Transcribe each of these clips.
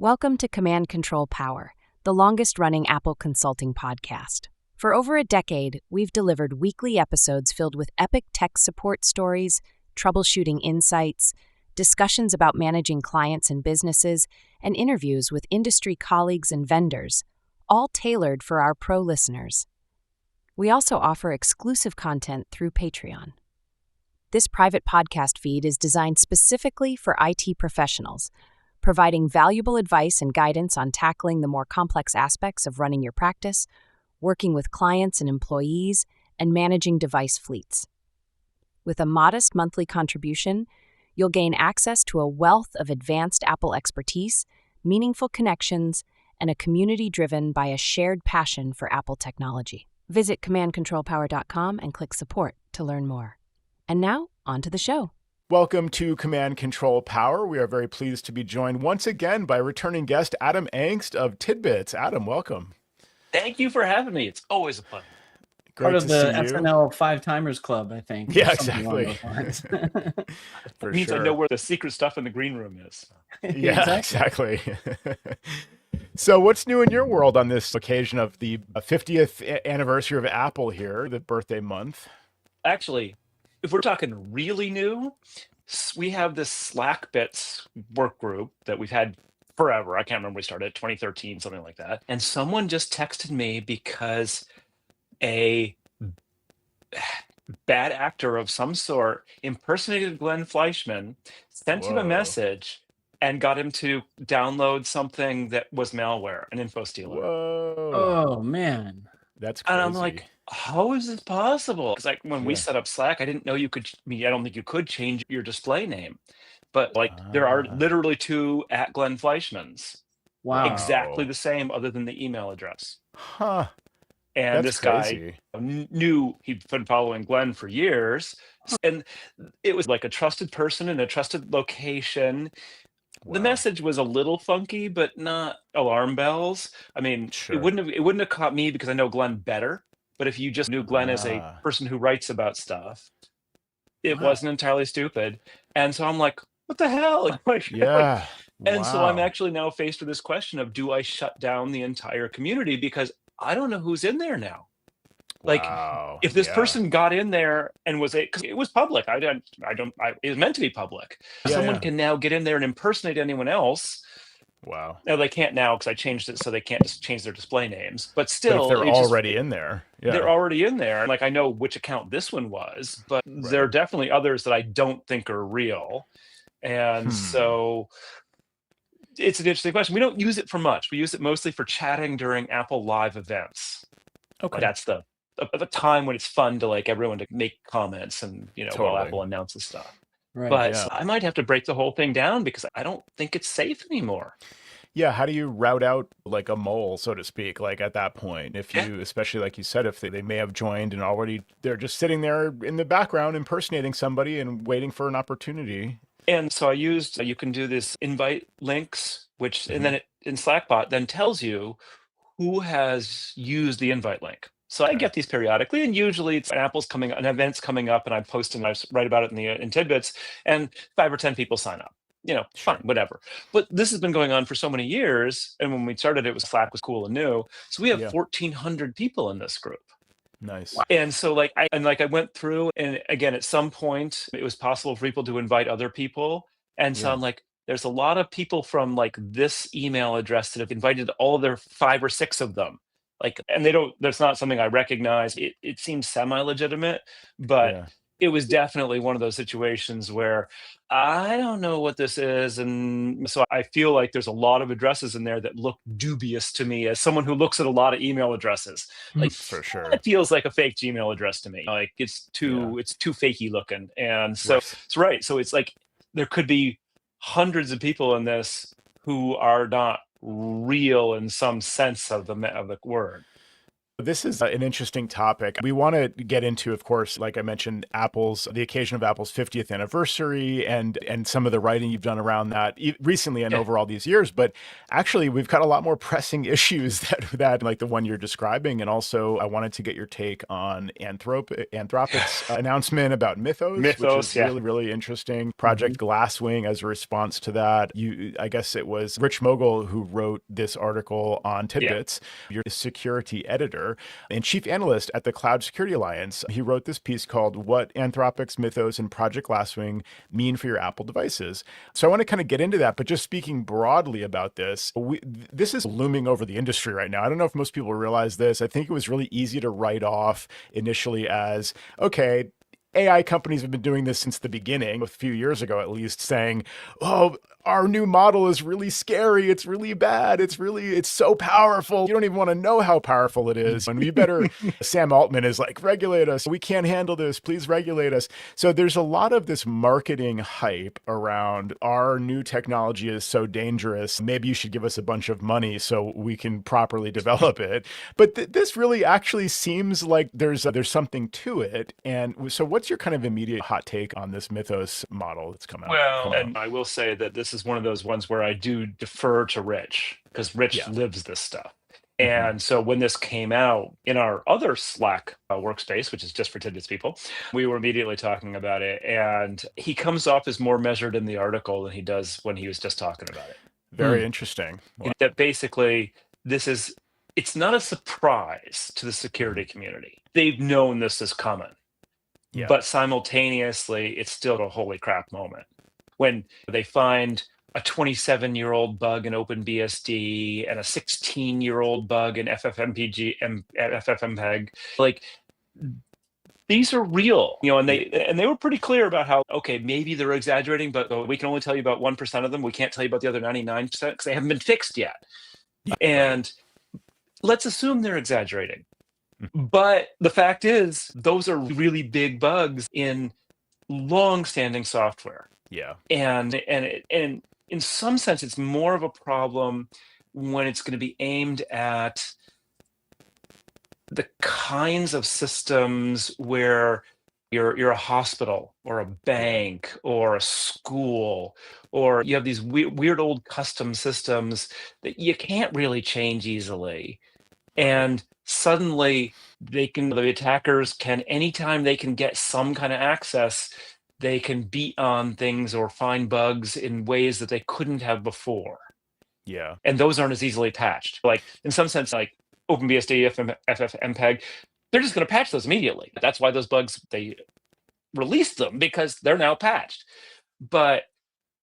Welcome to Command Control Power, the longest-running Apple consulting podcast. For over a decade, we've delivered weekly episodes filled with epic tech support stories, troubleshooting insights, discussions about managing clients and businesses, and interviews with industry colleagues and vendors, all tailored for our pro listeners. We also offer exclusive content through Patreon. This private podcast feed is designed specifically for IT professionals, providing valuable advice and guidance on tackling the more complex aspects of running your practice, working with clients and employees, and managing device fleets. With a modest monthly contribution, you'll gain access to a wealth of advanced Apple expertise, meaningful connections, and a community driven by a shared passion for Apple technology. Visit commandcontrolpower.com and click support to learn more. And now, on to the show. Welcome to Command Control Power. We are very pleased to be joined once again by returning guest Adam Engst of TidBITS. Adam, welcome. Thank you for having me. It's always a pleasure. Part of the SNL Five Timers Club, I think. Yeah, exactly. For means sure. I know where the secret stuff in the green room is. Yeah, exactly. So what's new in your world on this occasion of the 50th anniversary of Apple here, the birthday month? Actually, if we're talking really new, we have this TidBITS work group that we've had forever. I can't remember when we started, 2013, something like that. And someone just texted me because a bad actor of some sort impersonated Glenn Fleischman, sent him a message, and got him to download something that was malware, an info stealer. Whoa. Oh, man. That's crazy. And I'm like, how is this possible? Because like when we set up Slack, I didn't know you could, I don't think you could change your display name. But like there are literally two @Glenn Fleischmans. Wow. Exactly the same other than the email address. Huh. And That's this crazy. guy knew he'd been following Glenn for years. And it was like a trusted person in a trusted location. Wow. The message was a little funky, but not alarm bells. I mean, Sure. it wouldn't have caught me because I know Glenn better. But if you just knew Glenn as a person who writes about stuff, it wasn't entirely stupid. And so I'm like, what the hell? Yeah. And so I'm actually now faced with this question of, do I shut down the entire community? Because I don't know who's in there now. Like, if this person got in there and was because it was public, it was meant to be public. Someone can now get in there and impersonate anyone else. Wow. No, they can't now because I changed it so they can't just change their display names. But still, but if they're already in there. Yeah. They're already in there. Like I know which account this one was, but there are definitely others that I don't think are real. And so it's an interesting question. We don't use it for much. We use it mostly for chatting during Apple Live events. Okay. That's the time when it's fun to like everyone to make comments and while Apple announces stuff. Right. But I might have to break the whole thing down because I don't think it's safe anymore. Yeah, how do you route out like a mole, so to speak, like at that point? If you, especially like you said, if they may have joined and already they're just sitting there in the background impersonating somebody and waiting for an opportunity. And so I used, you can do this invite links, which, and then it in Slackbot then tells you who has used the invite link. So I get these periodically, and usually it's an event's coming up, and I post and I write about it in TidBITS, and 5 or 10 people sign up. Fine, whatever. But this has been going on for so many years, and when we started, Slack was cool and new. So we have 1,400 people in this group. Nice. And so I went through, and again, at some point, it was possible for people to invite other people, and so I'm like, there's a lot of people from like this email address that have invited all their 5 or 6 of them. And that's not something I recognize. It seems semi-legitimate, but it was definitely one of those situations where I don't know what this is. And so I feel like there's a lot of addresses in there that look dubious to me as someone who looks at a lot of email addresses. Like for sure. It feels like a fake Gmail address to me. Like it's too fakey looking. And so it's right. So it's like there could be hundreds of people in this who are not real in some sense of the word. This is an interesting topic. We want to get into, of course, like I mentioned, the occasion of Apple's 50th anniversary and some of the writing you've done around that recently and over all these years. But actually, we've got a lot more pressing issues that like the one you're describing. And also, I wanted to get your take on Anthropic's announcement about Mythos, which is really, really interesting. Project Glasswing as a response to that. I guess it was Rich Mogul who wrote this article on TidBITS, your security editor and chief analyst at the Cloud Security Alliance. He wrote this piece called What Anthropic's Mythos and Project Glasswing Mean for Your Apple Devices. So I want to kind of get into that, but just speaking broadly about this, this is looming over the industry right now. I don't know if most people realize this. I think it was really easy to write off initially as, okay, AI companies have been doing this since the beginning, a few years ago at least, saying, oh, our new model is really scary. It's really bad. It's so powerful. You don't even want to know how powerful it is. And we better, Sam Altman is like, regulate us. We can't handle this. Please regulate us. So there's a lot of this marketing hype around our new technology is so dangerous. Maybe you should give us a bunch of money so we can properly develop it. But this really actually seems like there's something to it. And so what's your kind of immediate hot take on this Mythos model that's come out? Well, and I will say that this is one of those ones where I do defer to Rich because Rich lives this stuff. And so when this came out in our other Slack workspace, which is just for TidBITS people, we were immediately talking about it. And he comes off as more measured in the article than he does when he was just talking about it. Very interesting. Wow. That basically it's not a surprise to the security community. They've known this is coming. Yeah. But simultaneously, it's still a holy crap moment. When they find a 27-year-old bug in OpenBSD and a 16-year-old bug in FFmpeg, like these are real, and they were pretty clear about how, okay, maybe they're exaggerating, but we can only tell you about 1% of them. We can't tell you about the other 99% because they haven't been fixed yet. Yeah. And let's assume they're exaggerating. But the fact is, those are really big bugs in long-standing software. Yeah. And in some sense, it's more of a problem when it's going to be aimed at the kinds of systems where you're a hospital or a bank or a school, or you have these weird old custom systems that you can't really change easily. And suddenly the attackers can, anytime they can get some kind of access, they can beat on things or find bugs in ways that they couldn't have before. Yeah. And those aren't as easily patched. Like in some sense, like OpenBSD, FFmpeg, they're just going to patch those immediately. That's why those bugs, they released them because they're now patched. But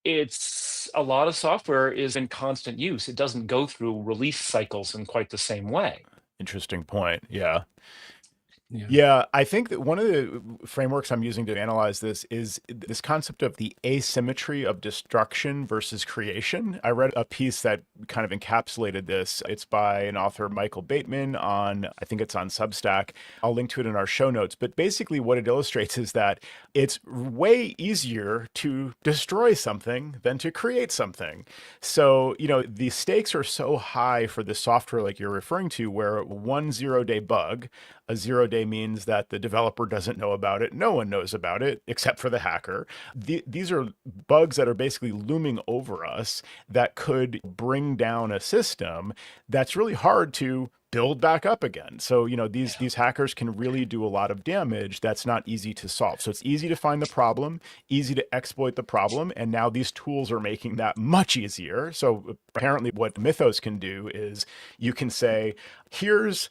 it's a lot of software is in constant use. It doesn't go through release cycles in quite the same way. Interesting point. Yeah. Yeah, I think that one of the frameworks I'm using to analyze this is this concept of the asymmetry of destruction versus creation. I read a piece that kind of encapsulated this. It's by an author, Michael Bateman, I think it's on Substack. I'll link to it in our show notes. But basically what it illustrates is that it's way easier to destroy something than to create something. So, the stakes are so high for the software like you're referring to, where 1 0-day bug, a 0-day means that the developer doesn't know about it. No one knows about it except for the hacker. These are bugs that are basically looming over us that could bring down a system that's really hard to build back up again. So, these hackers can really do a lot of damage that's not easy to solve. So it's easy to find the problem, easy to exploit the problem. And now these tools are making that much easier. So apparently what Mythos can do is you can say, here's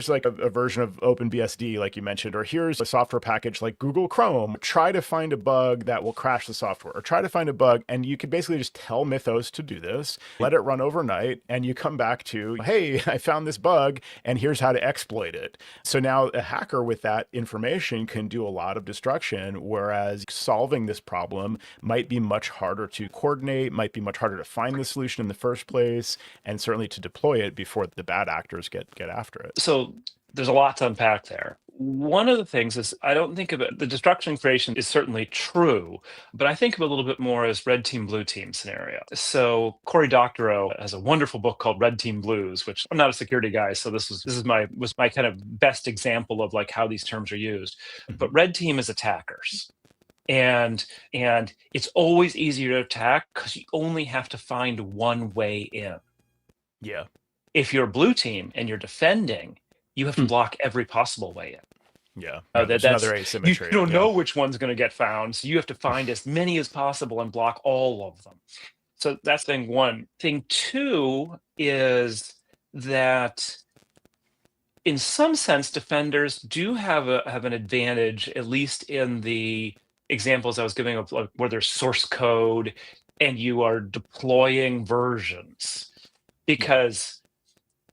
like a version of OpenBSD, like you mentioned, or here's a software package like Google Chrome. Try to find a bug that will crash the software, or try to find a bug. And you could basically just tell Mythos to do this, let it run overnight, and you come back to, hey, I found this bug, and here's how to exploit it. So now a hacker with that information can do a lot of destruction, whereas solving this problem might be much harder to coordinate, might be much harder to find the solution in the first place, and certainly to deploy it before the bad actors get after it. So there's a lot to unpack there. One of the things is I don't think of it, the destruction creation is certainly true, but I think of it a little bit more as red team, blue team scenario. So Cory Doctorow has a wonderful book called Red Team Blues, which was not a security guy, so this was my kind of best example of like how these terms are used. But red team is attackers. And it's always easier to attack because you only have to find one way in. Yeah. If you're blue team and you're defending, you have to block every possible way in. Yeah. That's another asymmetry. You don't know which one's going to get found, so you have to find as many as possible and block all of them. So that's thing one. Thing two is that in some sense, defenders do have an advantage, at least in the examples I was giving of like, where there's source code and you are deploying versions, because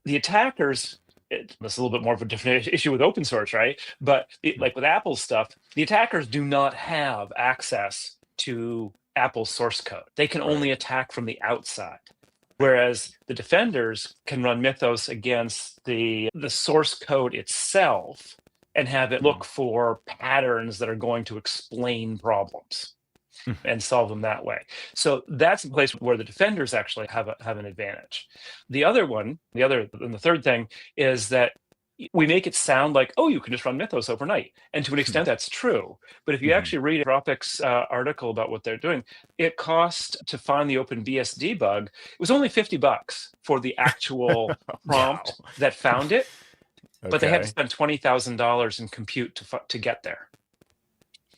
the attackers. It's a little bit more of a different issue with open source, right? But like with Apple's stuff, the attackers do not have access to Apple's source code. They can only attack from the outside. Whereas the defenders can run Mythos against the source code itself and have it look for patterns that are going to explain problems and solve them that way. So that's a place where the defenders actually have an advantage. The third thing is that we make it sound like, oh, you can just run Mythos overnight. And to an extent, that's true. But if you actually read Anthropic's article about what they're doing, it cost to find the OpenBSD bug, it was only $50 for the actual prompt that found it. But they had to spend $20,000 in compute to get there.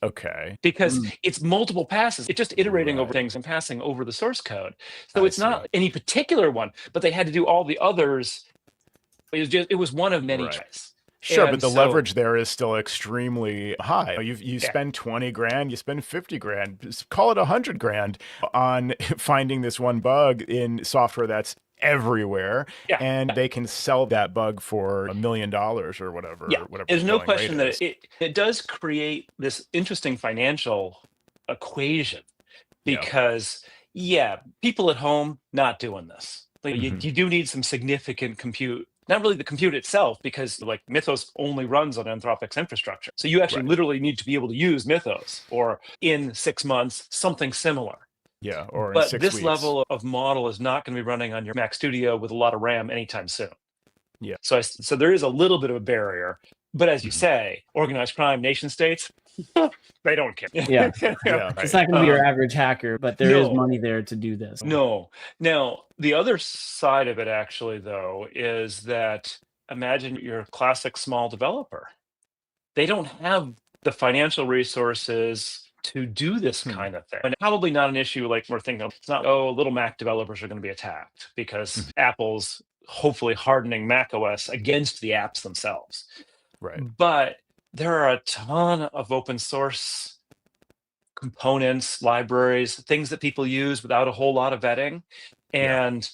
Okay. Because it's multiple passes. It's just iterating over things and passing over the source code. So it's not any particular one, but they had to do all the others. It was one of many tries. Sure, but the leverage there is still extremely high. You spend 20 grand, you spend 50 grand, call it 100 grand on finding this one bug in software that's everywhere, and they can sell that bug for $1 million or whatever. There's no question that it does create this interesting financial equation, because people at home not doing this. Like, you do need some significant compute. Not really the compute itself, because like Mythos only runs on Anthropic's infrastructure. So you actually literally need to be able to use Mythos, or in 6 months, something similar. Yeah, or but in 6 this weeks. Level of model is not going to be running on your Mac Studio with a lot of RAM anytime soon. Yeah. So there is a little bit of a barrier. But as you say, organized crime, nation states, they don't care. Yeah. It's not going to be your average hacker, but there is money there to do this. No. Now, the other side of it actually, though, is that imagine you're a classic small developer. They don't have the financial resources to do this kind of thing. And probably not an issue like we're thinking of. It's not, little Mac developers are going to be attacked because Apple's hopefully hardening Mac OS against the apps themselves. Right. But there are a ton of open source components, libraries, things that people use without a whole lot of vetting. And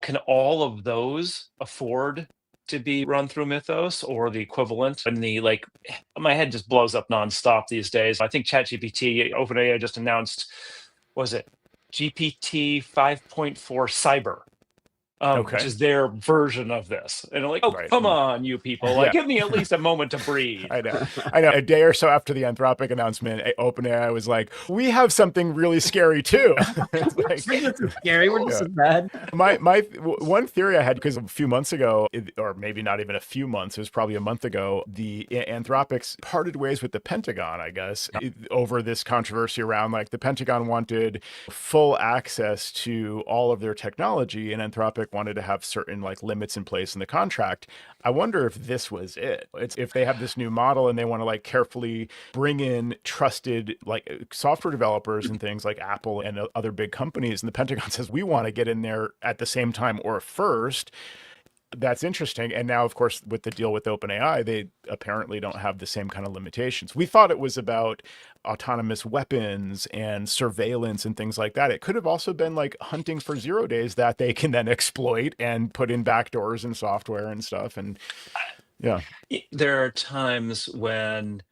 can all of those afford to be run through Mythos or the equivalent? And my head just blows up nonstop these days. I think ChatGPT, OpenAI just announced, was it GPT 5.4 Cyber? Which is their version of this. And I'm like, come on, you people. Like, give me at least a moment to breathe. I know. A day or so after the Anthropic announcement, OpenAI was like, we have something really scary too. Scary. We're just so bad. My one theory I had, because a few months ago, or maybe not even a few months, it was probably a month ago, the Anthropics parted ways with the Pentagon, I guess, over this controversy around like the Pentagon wanted full access to all of their technology, and Anthropic wanted to have certain like limits in place in the contract. I wonder if this was it. It's if they have this new model and they want to like carefully bring in trusted like software developers and things like Apple and other big companies, and the Pentagon says we want to get in there at the same time or first. That's interesting. And now, of course, with the deal with OpenAI, they apparently don't have the same kind of limitations. We thought it was about autonomous weapons and surveillance and things like that. It could have also been like hunting for 0 days that they can then exploit and put in backdoors and software and stuff. And there are times when,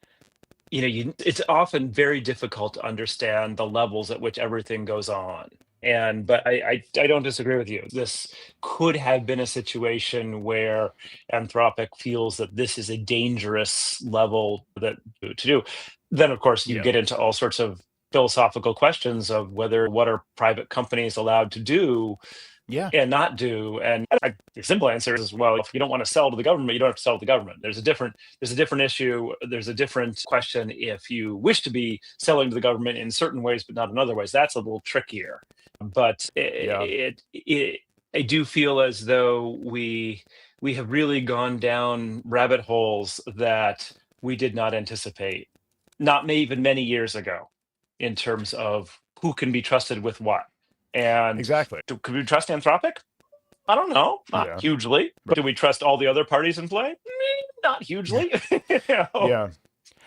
it's often very difficult to understand the levels at which everything goes on. But I don't disagree with you. This could have been a situation where Anthropic feels that this is a dangerous level to do. Then, of course, you get into all sorts of philosophical questions of what are private companies allowed to do and not do. And the simple answer is, well, if you don't want to sell to the government, you don't have to sell to the government. There's a different issue. There's a different question if you wish to be selling to the government in certain ways, but not in other ways. That's a little trickier. But I do feel as though we have really gone down rabbit holes that we did not anticipate, not even many years ago, in terms of who can be trusted with what. And exactly. Could we trust Anthropic? I don't know. Not hugely. But do we trust all the other parties in play? Not hugely. Yeah.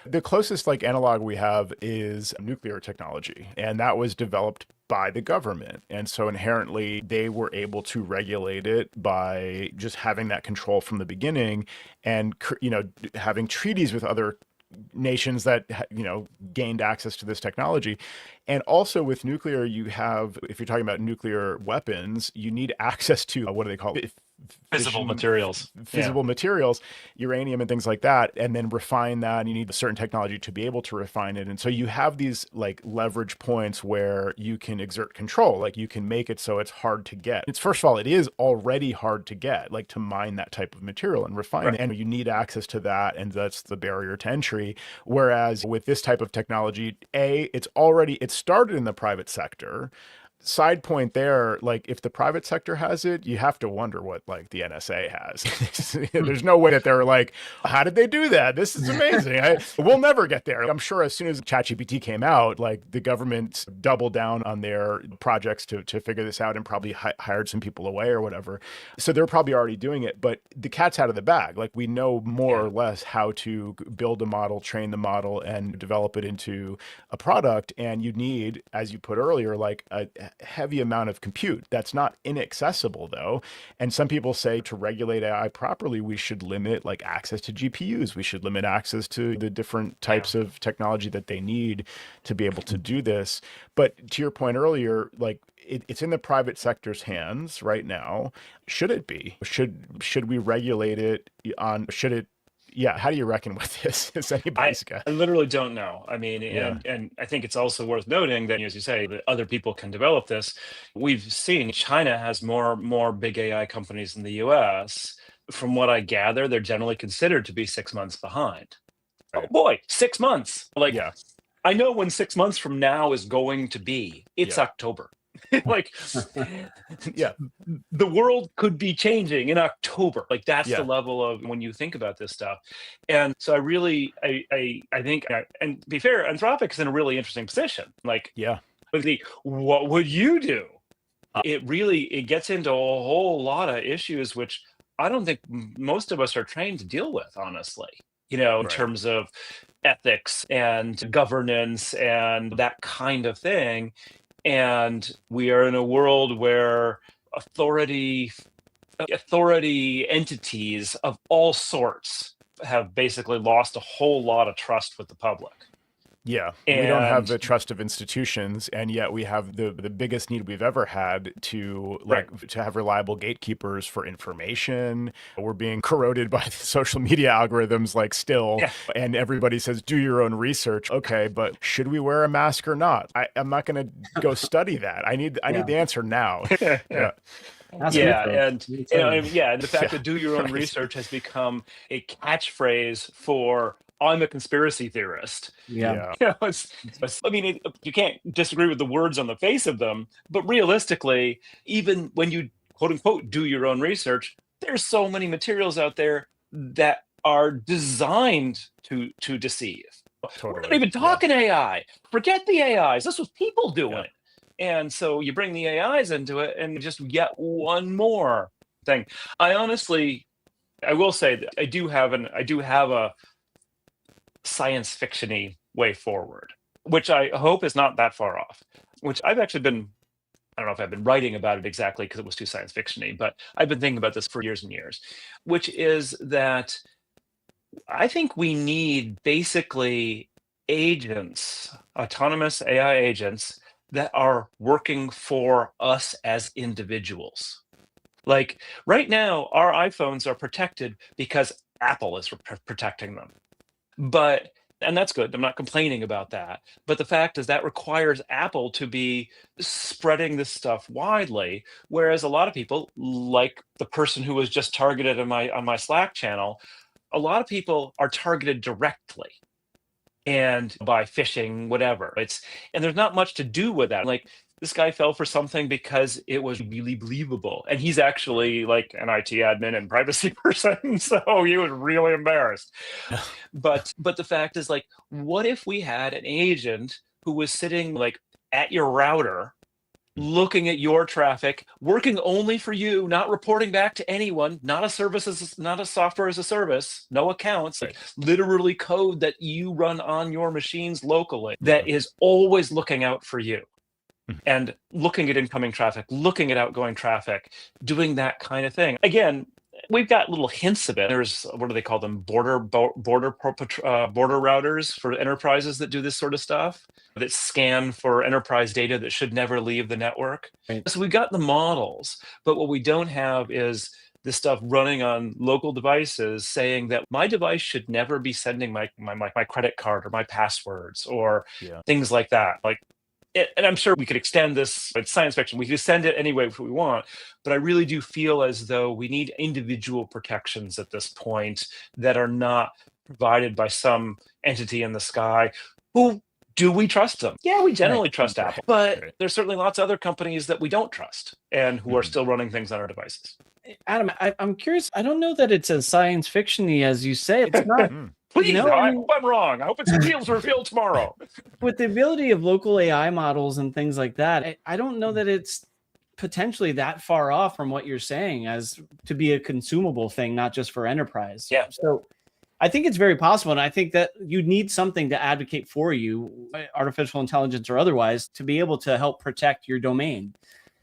The closest analog we have is nuclear technology, and that was developed by the government. And so inherently they were able to regulate it by just having that control from the beginning and, having treaties with other nations that, gained access to this technology. And also with nuclear, you have, if you're talking about nuclear weapons, you need access to, what do they call it? Physical materials, uranium and things like that, and then refine that. And you need a certain technology to be able to refine it. And so you have these leverage points where you can exert control. You can make it so it's hard to get. First of all, it is already hard to get, to mine that type of material and refine it. And you need access to that. And that's the barrier to entry. Whereas with this type of technology, it started in the private sector. Side point there, if the private sector has it, you have to wonder what the NSA has. There's no way that they're how did they do that? This is amazing. We'll never get there. I'm sure as soon as ChatGPT came out, the government doubled down on their projects to figure this out and probably hired some people away or whatever. So they're probably already doing it, but the cat's out of the bag. We know more or less how to build a model, train the model, and develop it into a product. And you need, as you put earlier, a heavy amount of compute. That's not inaccessible though. And some people say to regulate AI properly, we should limit access to GPUs. We should limit access to the different types of technology that they need to be able to do this. But to your point earlier, it's in the private sector's hands right now. Should it be? Should we regulate it how do you reckon with this? Is anybody's guess? I literally don't know. I mean, and I think it's also worth noting that, as you say, that other people can develop this. We've seen China has more big AI companies than the US. From what I gather, they're generally considered to be 6 months behind. Right. Oh boy, 6 months. I know when 6 months from now is going to be. It's October. The world could be changing in October. That's the level of when you think about this stuff. And so I think, and to be fair, Anthropic is in a really interesting position. What would you do? It gets into a whole lot of issues, which I don't think most of us are trained to deal with, honestly, in terms of ethics and governance and that kind of thing. And we are in a world where authority entities of all sorts have basically lost a whole lot of trust with the public. Yeah, we don't have the trust of institutions, and yet we have the biggest need we've ever had to to have reliable gatekeepers for information. We're being corroded by the social media algorithms still, and everybody says, do your own research. Okay, but should we wear a mask or not? I'm not going to go study that. I need the answer now. And the fact that do your own research has become a catchphrase for I'm a conspiracy theorist. Yeah. You can't disagree with the words on the face of them, but realistically, even when you quote unquote do your own research, there's so many materials out there that are designed to deceive. Totally. We're not even talking AI. Forget the AIs. This was people doing it. And so you bring the AIs into it and just get one more thing. I will say that I do have a science fiction-y way forward, which I hope is not that far off, which I've actually been, I don't know if I've been writing about it exactly because it was too science fiction-y, but I've been thinking about this for years and years, which is that I think we need basically agents, autonomous AI agents that are working for us as individuals. Like right now, our iPhones are protected because Apple is protecting them. And that's good. I'm not complaining about that. But the fact is that requires Apple to be spreading this stuff widely, whereas a lot of people, like the person who was just targeted on my Slack channel, a lot of people are targeted directly and by phishing, whatever. And there's not much to do with that. Like this guy fell for something because it was really believable. And he's actually like an IT admin and privacy person. So he was really embarrassed. But the fact is, like, what if we had an agent who was sitting like at your router, looking at your traffic, working only for you, not reporting back to anyone, not a software as a service, no accounts, like literally code that you run on your machines locally, that is always looking out for you and looking at incoming traffic, looking at outgoing traffic, doing that kind of thing. Again, we've got little hints of it. There's, what do they call them? Border routers for enterprises that do this sort of stuff, that scan for enterprise data that should never leave the network. Right. So we've got the models, but what we don't have is this stuff running on local devices saying that my device should never be sending my credit card or my passwords or things like that. And I'm sure we could extend this, it's science fiction, we could extend it any way if we want, but I really do feel as though we need individual protections at this point that are not provided by some entity in the sky. Who do we trust them? Yeah, we generally trust Apple, but there's certainly lots of other companies that we don't trust and who are still running things on our devices. Adam, I'm curious. I don't know that it's as science fiction-y as you say. It's not. Please, I hope I'm wrong. I hope it's revealed tomorrow. With the ability of local AI models and things like that, I don't know that it's potentially that far off from what you're saying as to be a consumable thing, not just for enterprise. Yeah. So I think it's very possible. And I think that you need something to advocate for you, artificial intelligence or otherwise, to be able to help protect your domain.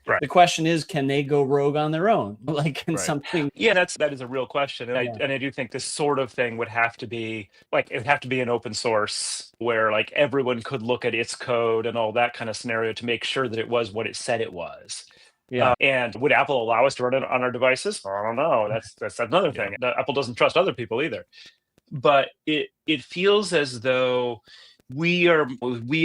Right. The question is, can they go rogue on their own? Like, can something? Yeah, that is a real question, and I do think this sort of thing would have to be an open source where like everyone could look at its code and all that kind of scenario to make sure that it was what it said it was. Yeah. And would Apple allow us to run it on our devices? I don't know. That's another thing. Apple doesn't trust other people either. But it feels as though we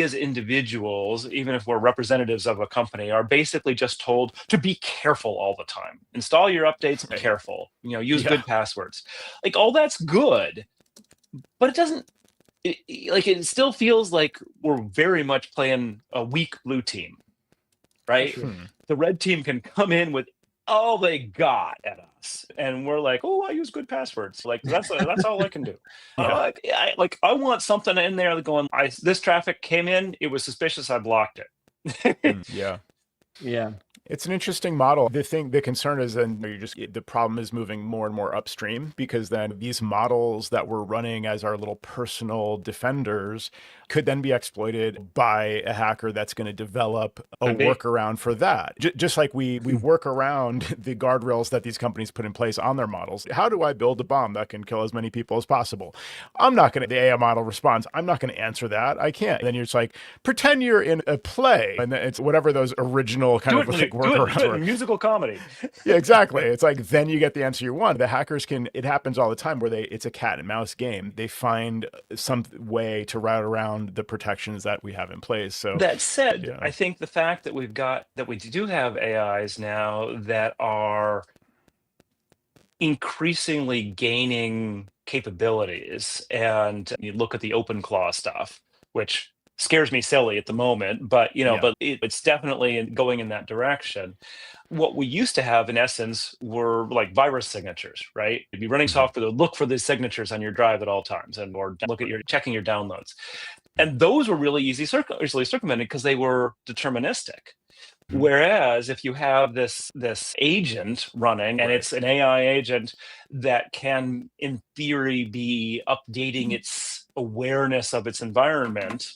as individuals, even if we're representatives of a company, are basically just told to be careful all the time. Install your updates, be careful. Use good passwords. Like all that's good, but it doesn't. It still feels like we're very much playing a weak blue team, right? Sure. The red team can come in with all they got at us, and we're like, oh, I use good passwords. Like that's all I can do. I want something in there going, this traffic came in, it was suspicious, I blocked it. Yeah. It's an interesting model. The concern is then the problem is moving more and more upstream, because then these models that we're running as our little personal defenders could then be exploited by a hacker that's going to develop a workaround for that. Just like we work around the guardrails that these companies put in place on their models. How do I build a bomb that can kill as many people as possible? The AI model responds, I'm not going to answer that. I can't. And then you're just like, pretend you're in a play. And then it's whatever those original kind of like workarounds were. Musical comedy. Yeah, exactly. It's like, then you get the answer you want. The hackers it happens all the time where it's a cat and mouse game. They find some way to route around the protections that we have in place. So that said, I think the fact that we do have AIs now that are increasingly gaining capabilities, and you look at the OpenClaw stuff, which scares me silly at the moment, but but it's definitely going in that direction. What we used to have, in essence, were like virus signatures, right? You'd be running software that would look for the signatures on your drive at all times, or look at checking your downloads. And those were really easily circumvented because they were deterministic. Whereas if you have this agent running, and it's an AI agent that can, in theory, be updating its awareness of its environment,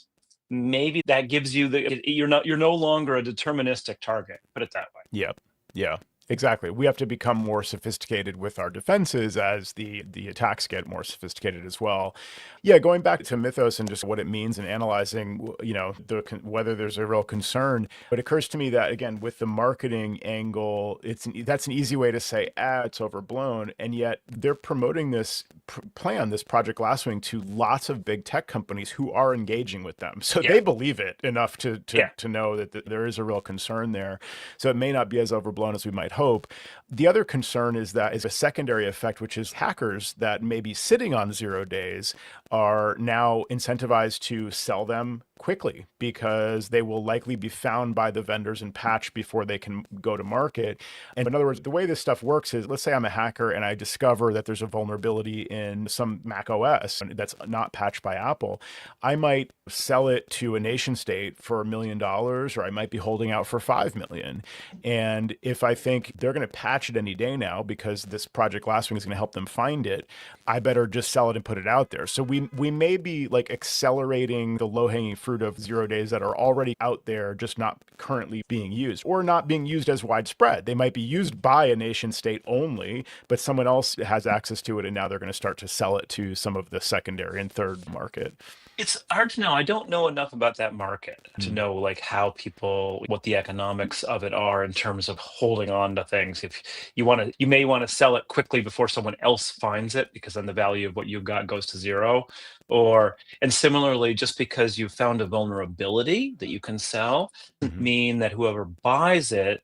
maybe that gives you you're no longer a deterministic target. Put it that way. Yeah. Exactly. We have to become more sophisticated with our defenses as the attacks get more sophisticated as well. Yeah, going back to Mythos and just what it means and analyzing, whether there's a real concern, it occurs to me that, again, with the marketing angle, that's an easy way to say, it's overblown. And yet they're promoting this plan, this Project Glasswing, to lots of big tech companies who are engaging with them. So they believe it enough to know that there is a real concern there. So it may not be as overblown as we might hope. The other concern is a secondary effect, which is hackers that may be sitting on 0 days are now incentivized to sell them quickly because they will likely be found by the vendors and patched before they can go to market. And in other words, the way this stuff works is, let's say I'm a hacker and I discover that there's a vulnerability in some Mac OS that's not patched by Apple. I might sell it to a nation state for $1 million, or I might be holding out for $5 million. And if I think they're going to patch it any day now because this Project Glasswing is going to help them find it, I better just sell it and put it out there. So we may be like accelerating the low-hanging fruit of 0 days that are already out there, just not currently being used or not being used as widespread. They might be used by a nation state only, but someone else has access to it, and now they're going to start to sell it to some of the secondary and third market. It's hard to know. I don't know enough about that market to know like how people, what the economics of it are in terms of holding on to things. If you may want to sell it quickly before someone else finds it, because then the value of what you've got goes to zero. And similarly, just because you found a vulnerability that you can sell doesn't mean that whoever buys it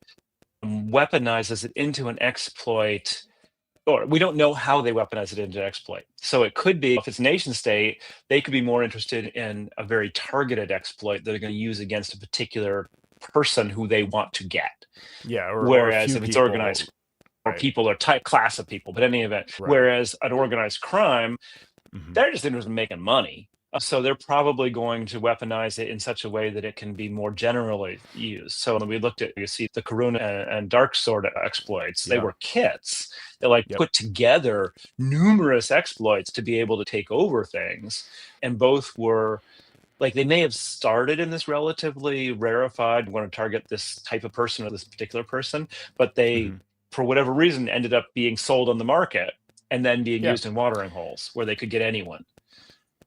weaponizes it into an exploit. Or we don't know how they weaponize it into exploit. So it could be, if it's nation state, they could be more interested in a very targeted exploit that they're going to use against a particular person who they want to get. Yeah. Whereas if it's organized, or people or type class of people, but in any event, whereas an organized crime, they're just interested in making money. So they're probably going to weaponize it in such a way that it can be more generally used. So when we looked at, you see the Karuna and Dark Sword exploits, they were kits. They put together numerous exploits to be able to take over things. And both were they may have started in this relatively rarefied, want to target this type of person or this particular person, but they, for whatever reason, ended up being sold on the market and then being used in watering holes where they could get anyone.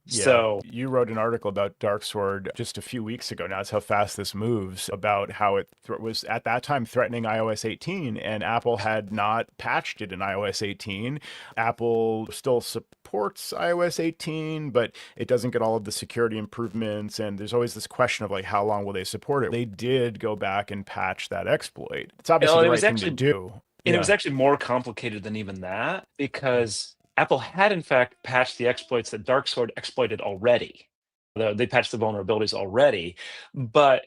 Yeah. So you wrote an article about Dark Sword just a few weeks ago. Now that's how fast this moves, about how it was at that time threatening iOS 18, and Apple had not patched it in iOS 18. Apple still supports iOS 18, but it doesn't get all of the security improvements. And there's always this question of how long will they support it? They did go back and patch that exploit. It's obviously the right thing to do. And it was actually more complicated than even that, because Apple had, in fact, patched the exploits that Dark Sword exploited already. They patched the vulnerabilities already, but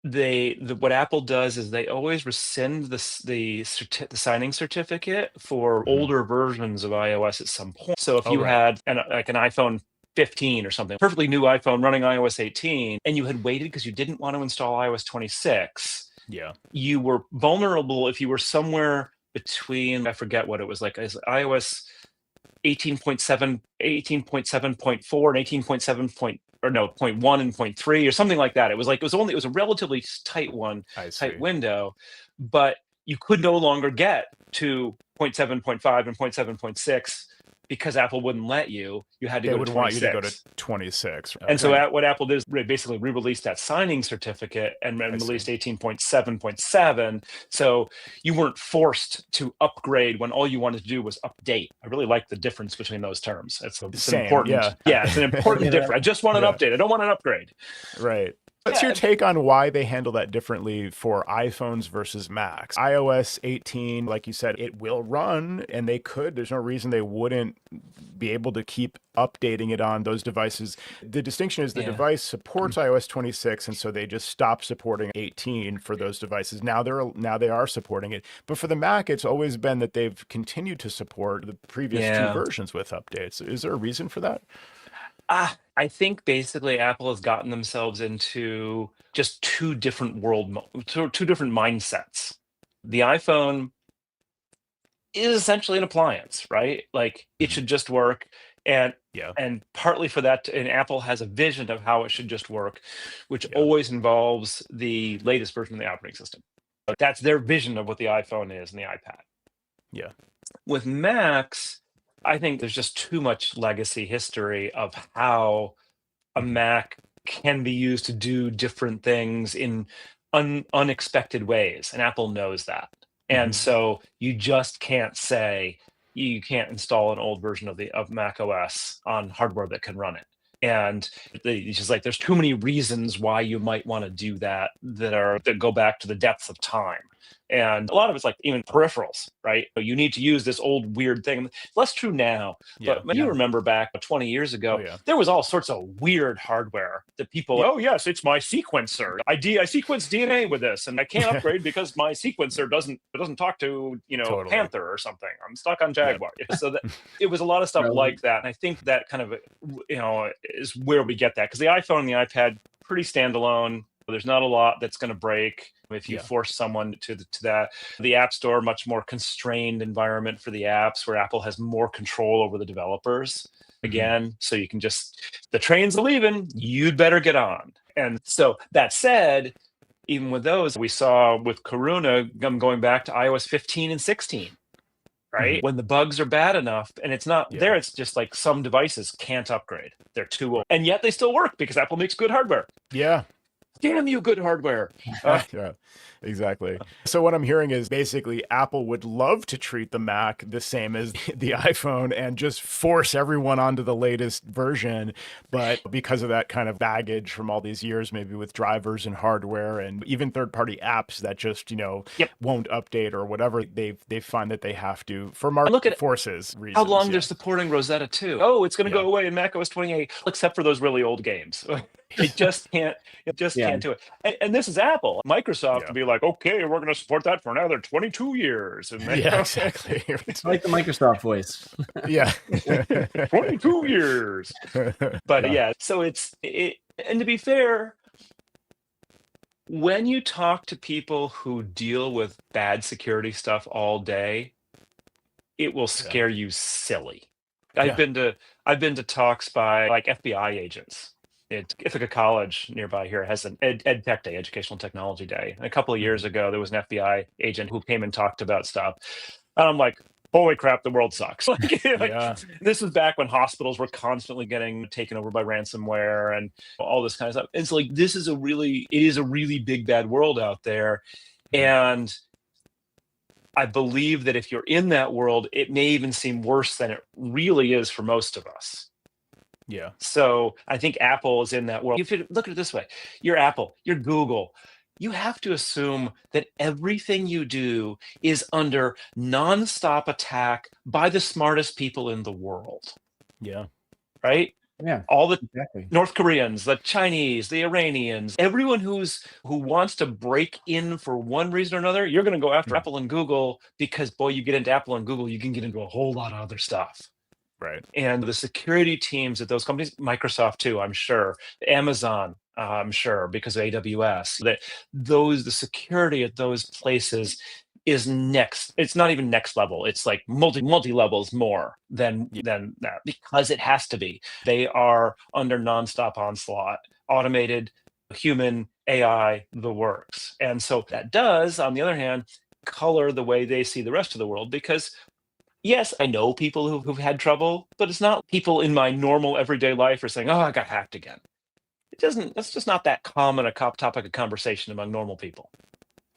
what Apple does is they always rescind the signing certificate for older versions of iOS at some point. So if you had an iPhone 15 or something, perfectly new iPhone running iOS 18, and you had waited because you didn't want to install iOS 26, you were vulnerable if you were somewhere between, I forget what it was is iOS 18.7, 18.7.4 and 18.7 0.1 and 0.3 or something like that. It was a relatively tight window, but you could no longer get to 0.7, 0.5 and 0.7, 0.6 because Apple wouldn't let you. You had to go to 26. They would want you to go to 26. And so what Apple did is basically re-released that signing certificate and released 18.7.7. So you weren't forced to upgrade when all you wanted to do was update. I really like the difference between those terms. It's important. Yeah, it's an important difference. I just want an update. I don't want an upgrade. Right. What's your take on why they handle that differently for iPhones versus Macs? iOS 18, like you said, it will run, and there's no reason they wouldn't be able to keep updating it on those devices. The distinction is the device supports iOS 26, and so they just stopped supporting 18 for those devices. Now they are supporting it. But for the Mac, it's always been that they've continued to support the previous two versions with updates. Is there a reason for that? I think basically Apple has gotten themselves into just two different two different mindsets. The iPhone is essentially an appliance, right? It should just work. And partly for that, and Apple has a vision of how it should just work, which always involves the latest version of the operating system. That's their vision of what the iPhone is and the iPad. Yeah. With Macs, I think there's just too much legacy history of how a Mac can be used to do different things in unexpected ways, and Apple knows that. And so you just can't say you can't install an old version of Mac OS on hardware that can run it. And it's just like there's too many reasons why you might want to do that that go back to the depths of time. And a lot of it's like even peripherals, right? You need to use this old weird thing. Less true now, but you remember back 20 years ago, there was all sorts of weird hardware that people, oh yes, it's my sequencer. I sequence DNA with this, and I can't upgrade because my sequencer doesn't talk to Panther or something. I'm stuck on Jaguar. So that it was a lot of stuff like that. And I think that kind of is where we get that, because the iPhone and the iPad pretty standalone. There's not a lot that's going to break if you force someone to that. The App Store, much more constrained environment for the apps, where Apple has more control over the developers. Again, so you can the train's leaving, you'd better get on. And so that said, even with those, we saw with Corona going back to iOS 15 and 16. Right? When the bugs are bad enough, and it's not there, it's just like some devices can't upgrade. They're too old. And yet they still work because Apple makes good hardware. Yeah. Damn you, good hardware. Yeah, exactly. So what I'm hearing is basically Apple would love to treat the Mac the same as the iPhone and just force everyone onto the latest version. But because of that kind of baggage from all these years, maybe with drivers and hardware and even third-party apps that just, won't update or whatever, they find that they have to, for market forces reasons. How long they're supporting Rosetta 2. Oh, it's going to go away in macOS 28, except for those really old games. It just can't. Can't do it. And this is Apple. Microsoft to be like, okay, we're going to support that for another 22 years. And exactly. It's like the Microsoft voice. 22 years. But so and to be fair, when you talk to people who deal with bad security stuff all day, it will scare you silly. I've been to talks by like FBI agents. Ithaca College nearby here has an ed tech day, educational technology day. And a couple of years ago, there was an FBI agent who came and talked about stuff. And I'm like, holy crap, the world sucks. This was back when hospitals were constantly getting taken over by ransomware and all this kind of stuff. And so it is a really big, bad world out there. And I believe that if you're in that world, it may even seem worse than it really is for most of us. Yeah. So I think Apple is in that world. If you look at it this way, you're Apple, you're Google. You have to assume that everything you do is under nonstop attack by the smartest people in the world. Yeah. Right? Yeah. All the North Koreans, the Chinese, the Iranians, everyone who wants to break in for one reason or another, you're going to go after Apple and Google because, boy, you get into Apple and Google, you can get into a whole lot of other stuff. Right. And the security teams at those companies, Microsoft too, I'm sure, Amazon, I'm sure, because of AWS, the security at those places is next. It's not even next level. It's like multi levels more than that, because it has to be. They are under nonstop onslaught, automated, human, AI, the works. And so that does, on the other hand, color the way they see the rest of the world, because yes, I know people who've had trouble, but it's not people in my normal everyday life are saying, oh, I got hacked again. That's just not that common a topic of conversation among normal people.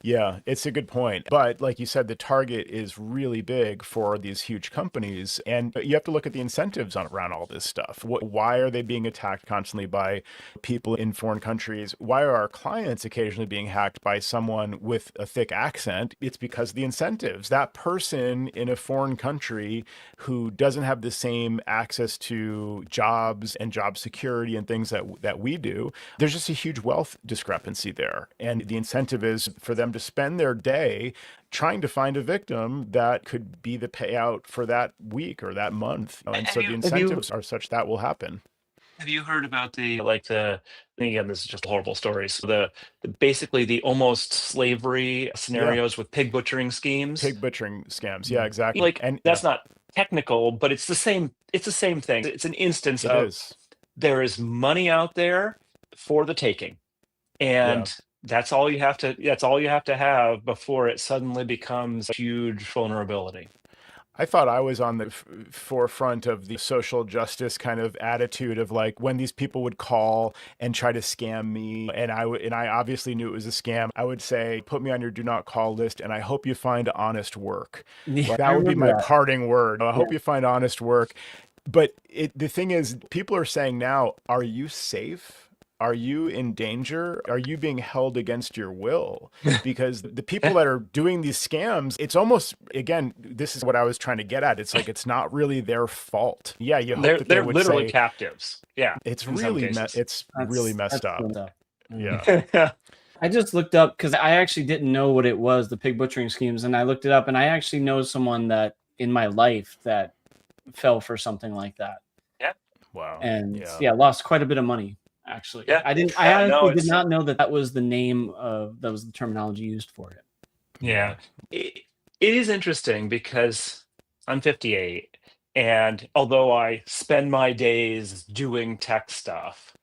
Yeah, it's a good point. But like you said, the target is really big for these huge companies. And you have to look at the incentives around all this stuff. Why are they being attacked constantly by people in foreign countries? Why are our clients occasionally being hacked by someone with a thick accent? It's because of the incentives. That person in a foreign country who doesn't have the same access to jobs and job security and things that we do, there's just a huge wealth discrepancy there. And the incentive is for them to spend their day trying to find a victim that could be the payout for that week or that month. And so the incentives are such that will happen. Have you heard about again, this is just horrible stories. So basically the almost slavery scenarios with pig butchering schemes. Pig butchering scams. Yeah, exactly. And that's not technical, but it's the same thing. It's an instance there is money out there for the taking. And That's all you have to have before it suddenly becomes a huge vulnerability. I thought I was on the forefront of the social justice kind of attitude of like when these people would call and try to scam me, and I obviously knew it was a scam. I would say, put me on your do not call list, and I hope you find honest work. Yeah, Like, that would be my parting word. I hope you find honest work. But the thing is, people are saying now, are you safe? Are you in danger? Are you being held against your will? Because the people that are doing these scams, it's almost, again, this is what I was trying to get at. It's like, it's not really their fault. Yeah, you hope that they would literally say, captives. Yeah, it's really messed up. Yeah. I just looked up because I actually didn't know what it was, the pig butchering schemes, and I looked it up, and I actually know someone that in my life that fell for something like that. Yeah. Wow. And lost quite a bit of money. Actually, I did not know that was the name that was the terminology used for it. Yeah, it is interesting because I'm 58, and although I spend my days doing tech stuff,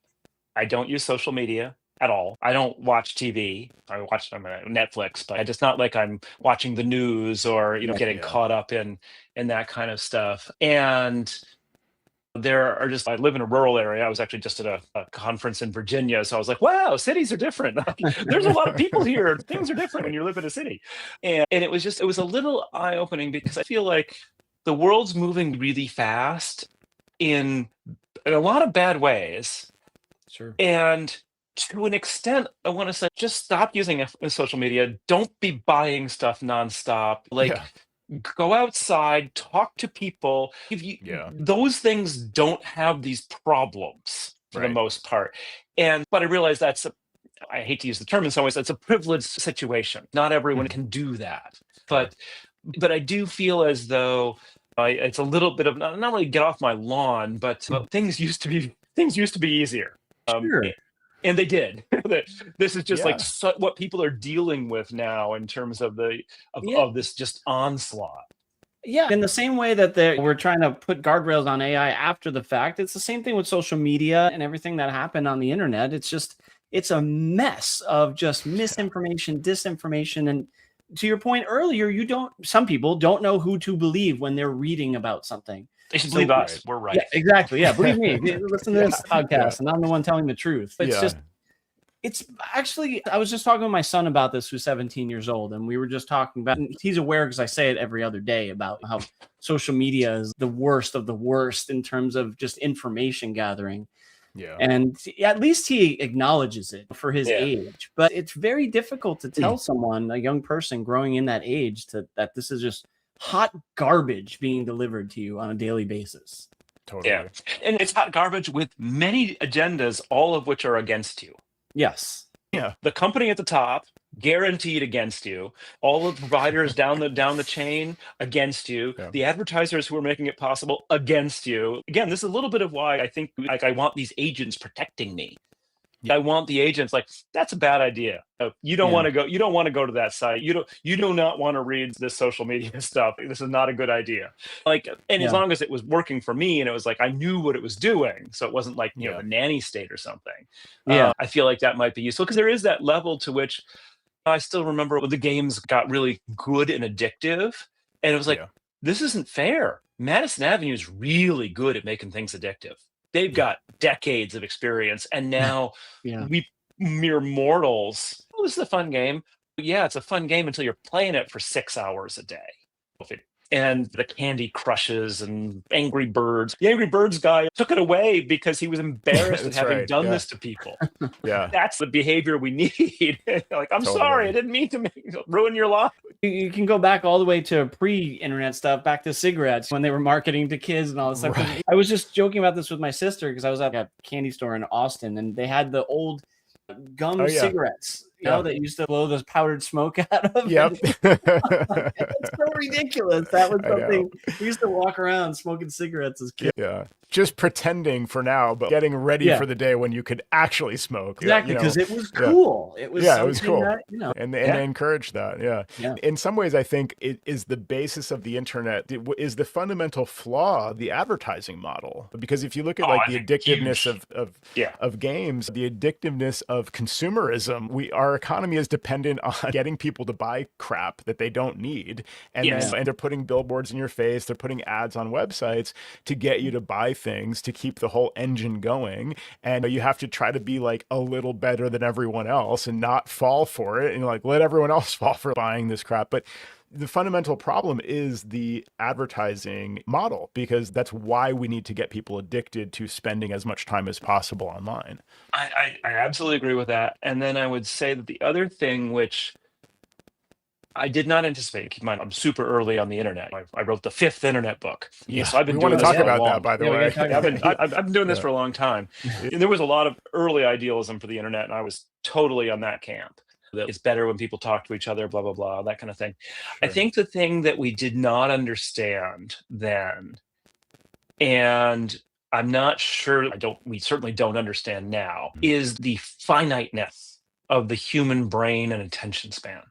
I don't use social media at all. I don't watch TV. I watch Netflix, but it's not like I'm watching the news or getting caught up in that kind of stuff. And there are I live in a rural area. I was actually just at a conference in Virginia. So I was like, wow, cities are different. There's a lot of people here. Things are different when you live in a city. And it was a little eye-opening because I feel like the world's moving really fast in a lot of bad ways. Sure. And to an extent, I want to say, just stop using social media. Don't be buying stuff nonstop. Go outside, talk to people. Those things don't have these problems for the most part. But I realize I hate to use the term in some ways, that's a privileged situation. Not everyone can do that. But I do feel as though it's a little bit of not really get off my lawn, but things used to be easier. Sure. And they did. This is just what people are dealing with now in terms of this just onslaught. Yeah, in the same way that we're trying to put guardrails on AI after the fact, it's the same thing with social media and everything that happened on the internet. It's a mess of just misinformation, disinformation, and to your point earlier, some people don't know who to believe when they're reading about something. They should believe us. We're right. Yeah, exactly. Yeah, believe me. Listen to this podcast, and I'm the one telling the truth. It's actually, I was just talking with my son about this, who's 17 years old, and we were just talking about, and he's aware because I say it every other day about how social media is the worst of the worst in terms of just information gathering. Yeah. And at least he acknowledges it for his age. But it's very difficult to tell someone, a young person growing in that age, that this is just hot garbage being delivered to you on a daily basis. Totally. Yeah. And it's hot garbage with many agendas, all of which are against you. Yes. Yeah. The company at the top, guaranteed against you. All of the providers down the chain against you. Yeah. The advertisers who are making it possible against you. Again, this is a little bit of why I think I want these agents protecting me. I want the agents that's a bad idea. You don't want to go. You don't want to go to that site. You do not want to read this social media stuff. This is not a good idea. As long as it was working for me, and it was I knew what it was doing, so it wasn't the nanny state or something. I feel like that might be useful because there is that level to which I still remember when the games got really good and addictive, and it was this isn't fair. Madison Avenue is really good at making things addictive. They've got decades of experience, and now we mere mortals. Oh, this is a fun game. Yeah, it's a fun game until you're playing it for 6 hours a day. And the Candy Crushes and Angry Birds. The Angry Birds guy took it away because he was embarrassed at having done this to people. Yeah, that's the behavior we need. I'm sorry, I didn't mean to ruin your life. You can go back all the way to pre-internet stuff, back to cigarettes when they were marketing to kids and all this stuff. Right. I was just joking about this with my sister because I was at a candy store in Austin, and they had the old gum cigarettes. That used to blow this powdered smoke out of. Yep. It's so ridiculous. That was something we used to walk around smoking cigarettes as kids. Yeah. Just pretending for now, but getting ready for the day when you could actually smoke. Exactly, because it was cool. It was it was cool. That, and they encouraged that. Yeah. In some ways, I think it is the basis of the internet. It is the fundamental flaw, the advertising model. Because if you look at the addictiveness of games, the addictiveness of consumerism, we are our economy is dependent on getting people to buy crap that they don't need. And then they're putting billboards in your face. They're putting ads on websites to get you to buy things, to keep the whole engine going. And you have to try to be like a little better than everyone else and not fall for it. And like, let everyone else fall for buying this crap. But the fundamental problem is the advertising model, because that's why we need to get people addicted to spending as much time as possible online. I absolutely agree with that. And then I would say that the other thing, which I did not anticipate, keep in mind, I'm super early on the internet. I wrote the 5th internet book. Yeah, so I've been we want doing to talk this for about a long, that, by the way. I've been doing this for a long time. And there was a lot of early idealism for the internet, and I was totally on that camp. That it's better when people talk to each other, blah, blah, blah, that kind of thing. Sure. I think the thing that we did not understand then, and I'm not sure, we certainly don't understand now, is the finiteness of the human brain and attention span.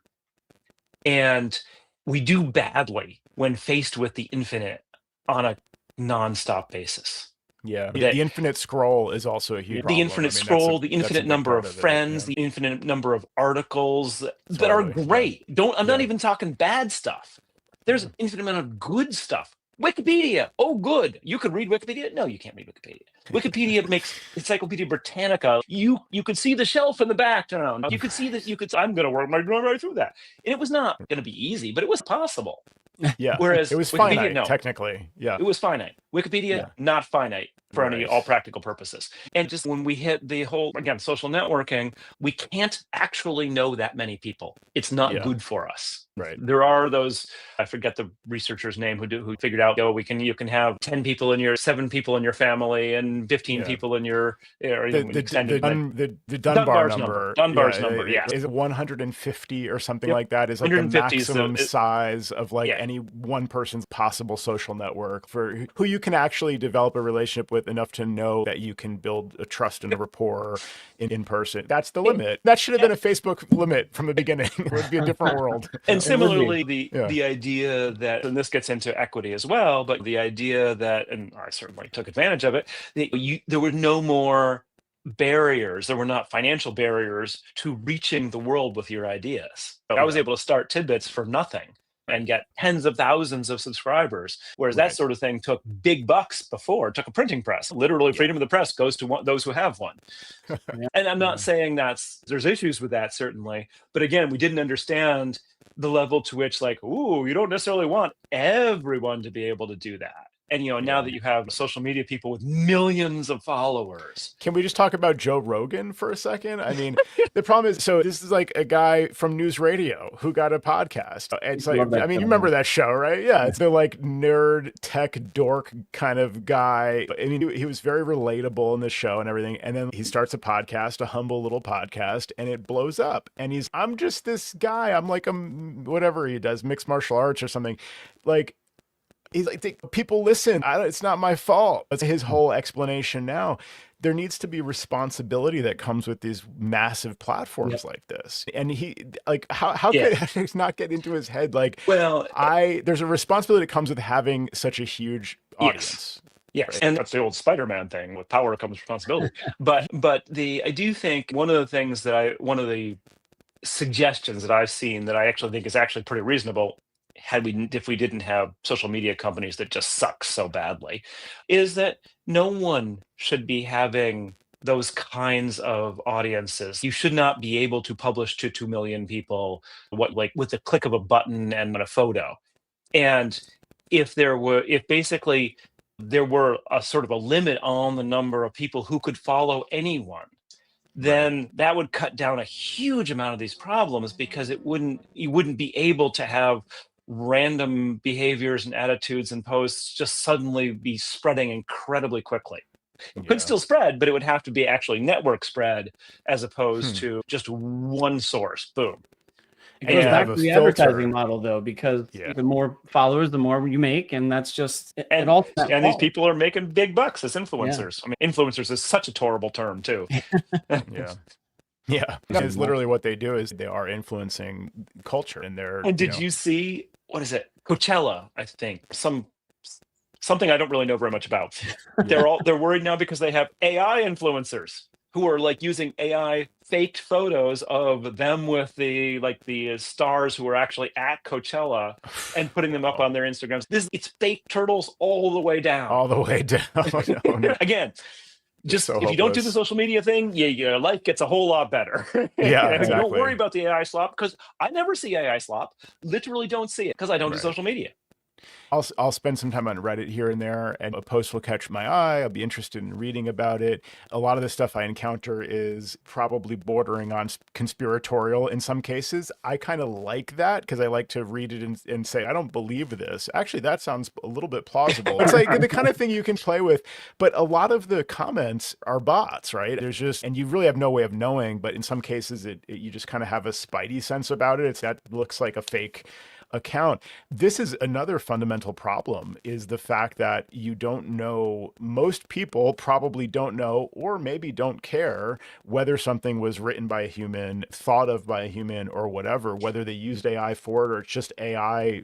And we do badly when faced with the infinite on a nonstop basis. Yeah, the infinite scroll is also a huge problem. The infinite scroll, the infinite number of friends, the infinite number of articles that are great. I'm not even talking bad stuff. There's an infinite amount of good stuff. Wikipedia, oh good. You could read Wikipedia? No, you can't read Wikipedia. Wikipedia makes Encyclopedia Britannica. You could see the shelf in the background. You could see that I'm going to work my way right through that. And it was not going to be easy, but it was possible. Yeah. Whereas it was Wikipedia, finite, technically. Yeah. It was finite. Wikipedia, not finite for all practical purposes. And just when we hit the whole, again, social networking, we can't actually know that many people. It's not good for us. Right. There are those, I forget the researcher's name who figured out, you can have 10 people in 7 people in your family and 15 people in your the Dunbar number. Dunbar's number, Is it 150 or something like that? Is like the maximum size of any one person's possible social network for who you can actually develop a relationship with enough to know that you can build a trust and a rapport in person. That's the limit. That should have been a Facebook limit from the beginning. It would be a different world. And similarly, the idea that, and this gets into equity as well, but the idea that, and I certainly took advantage of it, there were no more barriers. There were not financial barriers to reaching the world with your ideas. I was able to start TidBITS for nothing and get tens of thousands of subscribers, whereas that sort of thing took big bucks before. It took a printing press. Literally, freedom of the press goes to those who have one. And I'm not saying there's issues with that, certainly. But again, we didn't understand the level to which, you don't necessarily want everyone to be able to do that. And, now that you have social media people with millions of followers. Can we just talk about Joe Rogan for a second? I mean, the problem is, so this is like a guy from news radio who got a podcast. It's like, you remember that show, right? Yeah. It's the nerd tech dork kind of guy. I mean, he was very relatable in the show and everything. And then he starts a podcast, a humble little podcast, and it blows up. And I'm just this guy. I'm like, whatever he does, mixed martial arts or something. He's like, people listen. It's not my fault. That's his whole explanation now. There needs to be responsibility that comes with these massive platforms like this. And he, how could it not get into his head? There's a responsibility that comes with having such a huge audience. Yes, right? And that's the old Spider-Man thing. With power comes responsibility. but I do think one of the suggestions that I've seen that I actually think is actually pretty reasonable, if we didn't have social media companies that just suck so badly, is that no one should be having those kinds of audiences. You should not be able to publish to 2 million people with the click of a button and a photo. And if basically there were a sort of a limit on the number of people who could follow anyone, then that would cut down a huge amount of these problems, because you wouldn't be able to have random behaviors and attitudes and posts just suddenly be spreading incredibly quickly. It could still spread, but it would have to be actually network spread as opposed to just one source. Boom. It goes back to the advertising model, though, because the more followers, the more you make, and that's just and these people are making big bucks as influencers. I mean, influencers is such a horrible term too. Yeah, because literally what they do is they are influencing culture, and they're. And did you see, what is it, Coachella? I think something I don't really know very much about. They're worried now because they have AI influencers who are using AI faked photos of them with the stars who were actually at Coachella and putting them up on their Instagrams. It's fake turtles all the way down. All the way down. Oh, no. Again, just so if you don't do the hopeless. social media thing, your life gets a whole lot better. Yeah, And exactly. don't worry about the AI slop, because I never see AI slop. Literally don't see it because I don't do Right. social media. I'll spend some time on Reddit here and there, and a post will catch my eye. I'll be interested in reading about it. A lot of the stuff I encounter is probably bordering on conspiratorial in some cases. I kind of like that because I like to read it and say, I don't believe this. Actually, that sounds a little bit plausible. It's like the kind of thing you can play with. But a lot of the comments are bots, right? There's just, and you really have no way of knowing, but in some cases, you just kind of have a spidey sense about it. That looks like a fake account. This is another fundamental problem, is the fact that you don't know, most people probably don't know, or maybe don't care whether something was written by a human, thought of by a human, or whatever, whether they used AI for it or it's just AI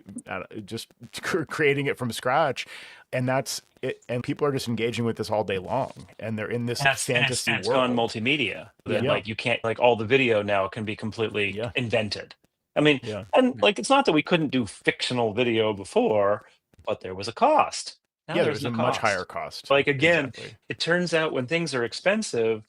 just creating it from scratch. And that's it. And people are just engaging with this all day long, and they're in this fantasy it's world. gone multimedia. That Yeah. like you can't, like, all the video now can be completely Yeah. invented. I mean, Yeah. and like it's not that we couldn't do fictional video before, but there was a cost. Now Yeah, there's there's a no much cost. higher cost. Like, again, Exactly. it turns out when things are expensive,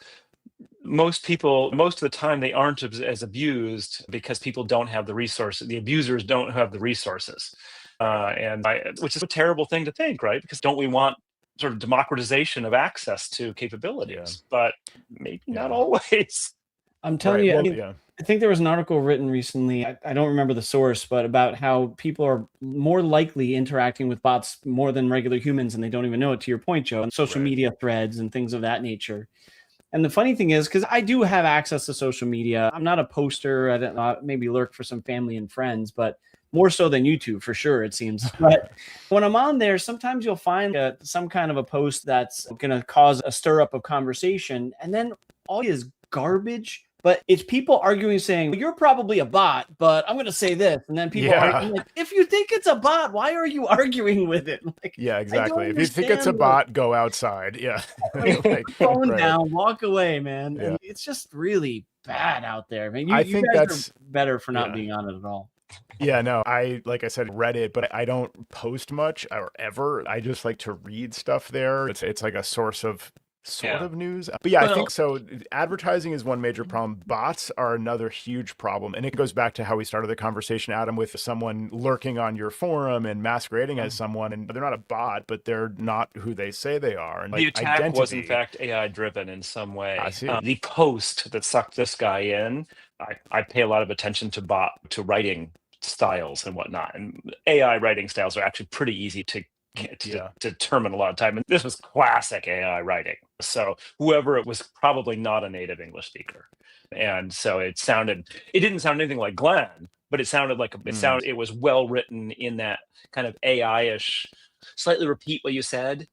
most of the time they aren't as abused because people don't have the resources. The abusers don't have the resources, which is a terrible thing to think, right? Because don't we want sort of democratization of access to capabilities? But maybe not always. I'm telling Right. you, Well, I mean, yeah. I think there was an article written recently. I don't remember the source, but about how people are more likely interacting with bots more than regular humans, and they don't even know it. To your point, Joe, and social Right. media threads and things of that nature. And the funny thing is, because I do have access to social media, I'm not a poster. I don't know, maybe lurk for some family and friends, but more so than YouTube for sure, it seems. But when I'm on there, sometimes you'll find some kind of a post that's going to cause a stir up of conversation, and then all is garbage. But it's people arguing, saying, well, you're probably a bot, but I'm going to say this. And then people are like, if you think it's a bot, why are you arguing with it? Like, yeah, exactly. If you think it's a bot, go outside. Yeah. Like, phone down, walk away, man. Yeah. And it's just really bad out there. I mean, you think guys that's are better for not being on it at all. Yeah, no, like I said, Reddit, but I don't post much or ever. I just like to read stuff there. It's like a source of sort of news. But yeah, I think so. Advertising is one major problem. Bots are another huge problem. And it goes back to how we started the conversation, Adam, with someone lurking on your forum and masquerading as someone. And they're not a bot, but they're not who they say they are. And the attack was in fact AI driven in some way. I see. The post that sucked this guy in, I pay a lot of attention to writing styles and whatnot. And AI writing styles are actually pretty easy to determine a lot of time. And this was classic AI writing. So whoever it was, probably not a native English speaker. And so it didn't sound anything like Glenn, but it sounded like it was well written in that kind of AI-ish, slightly repeat what you said.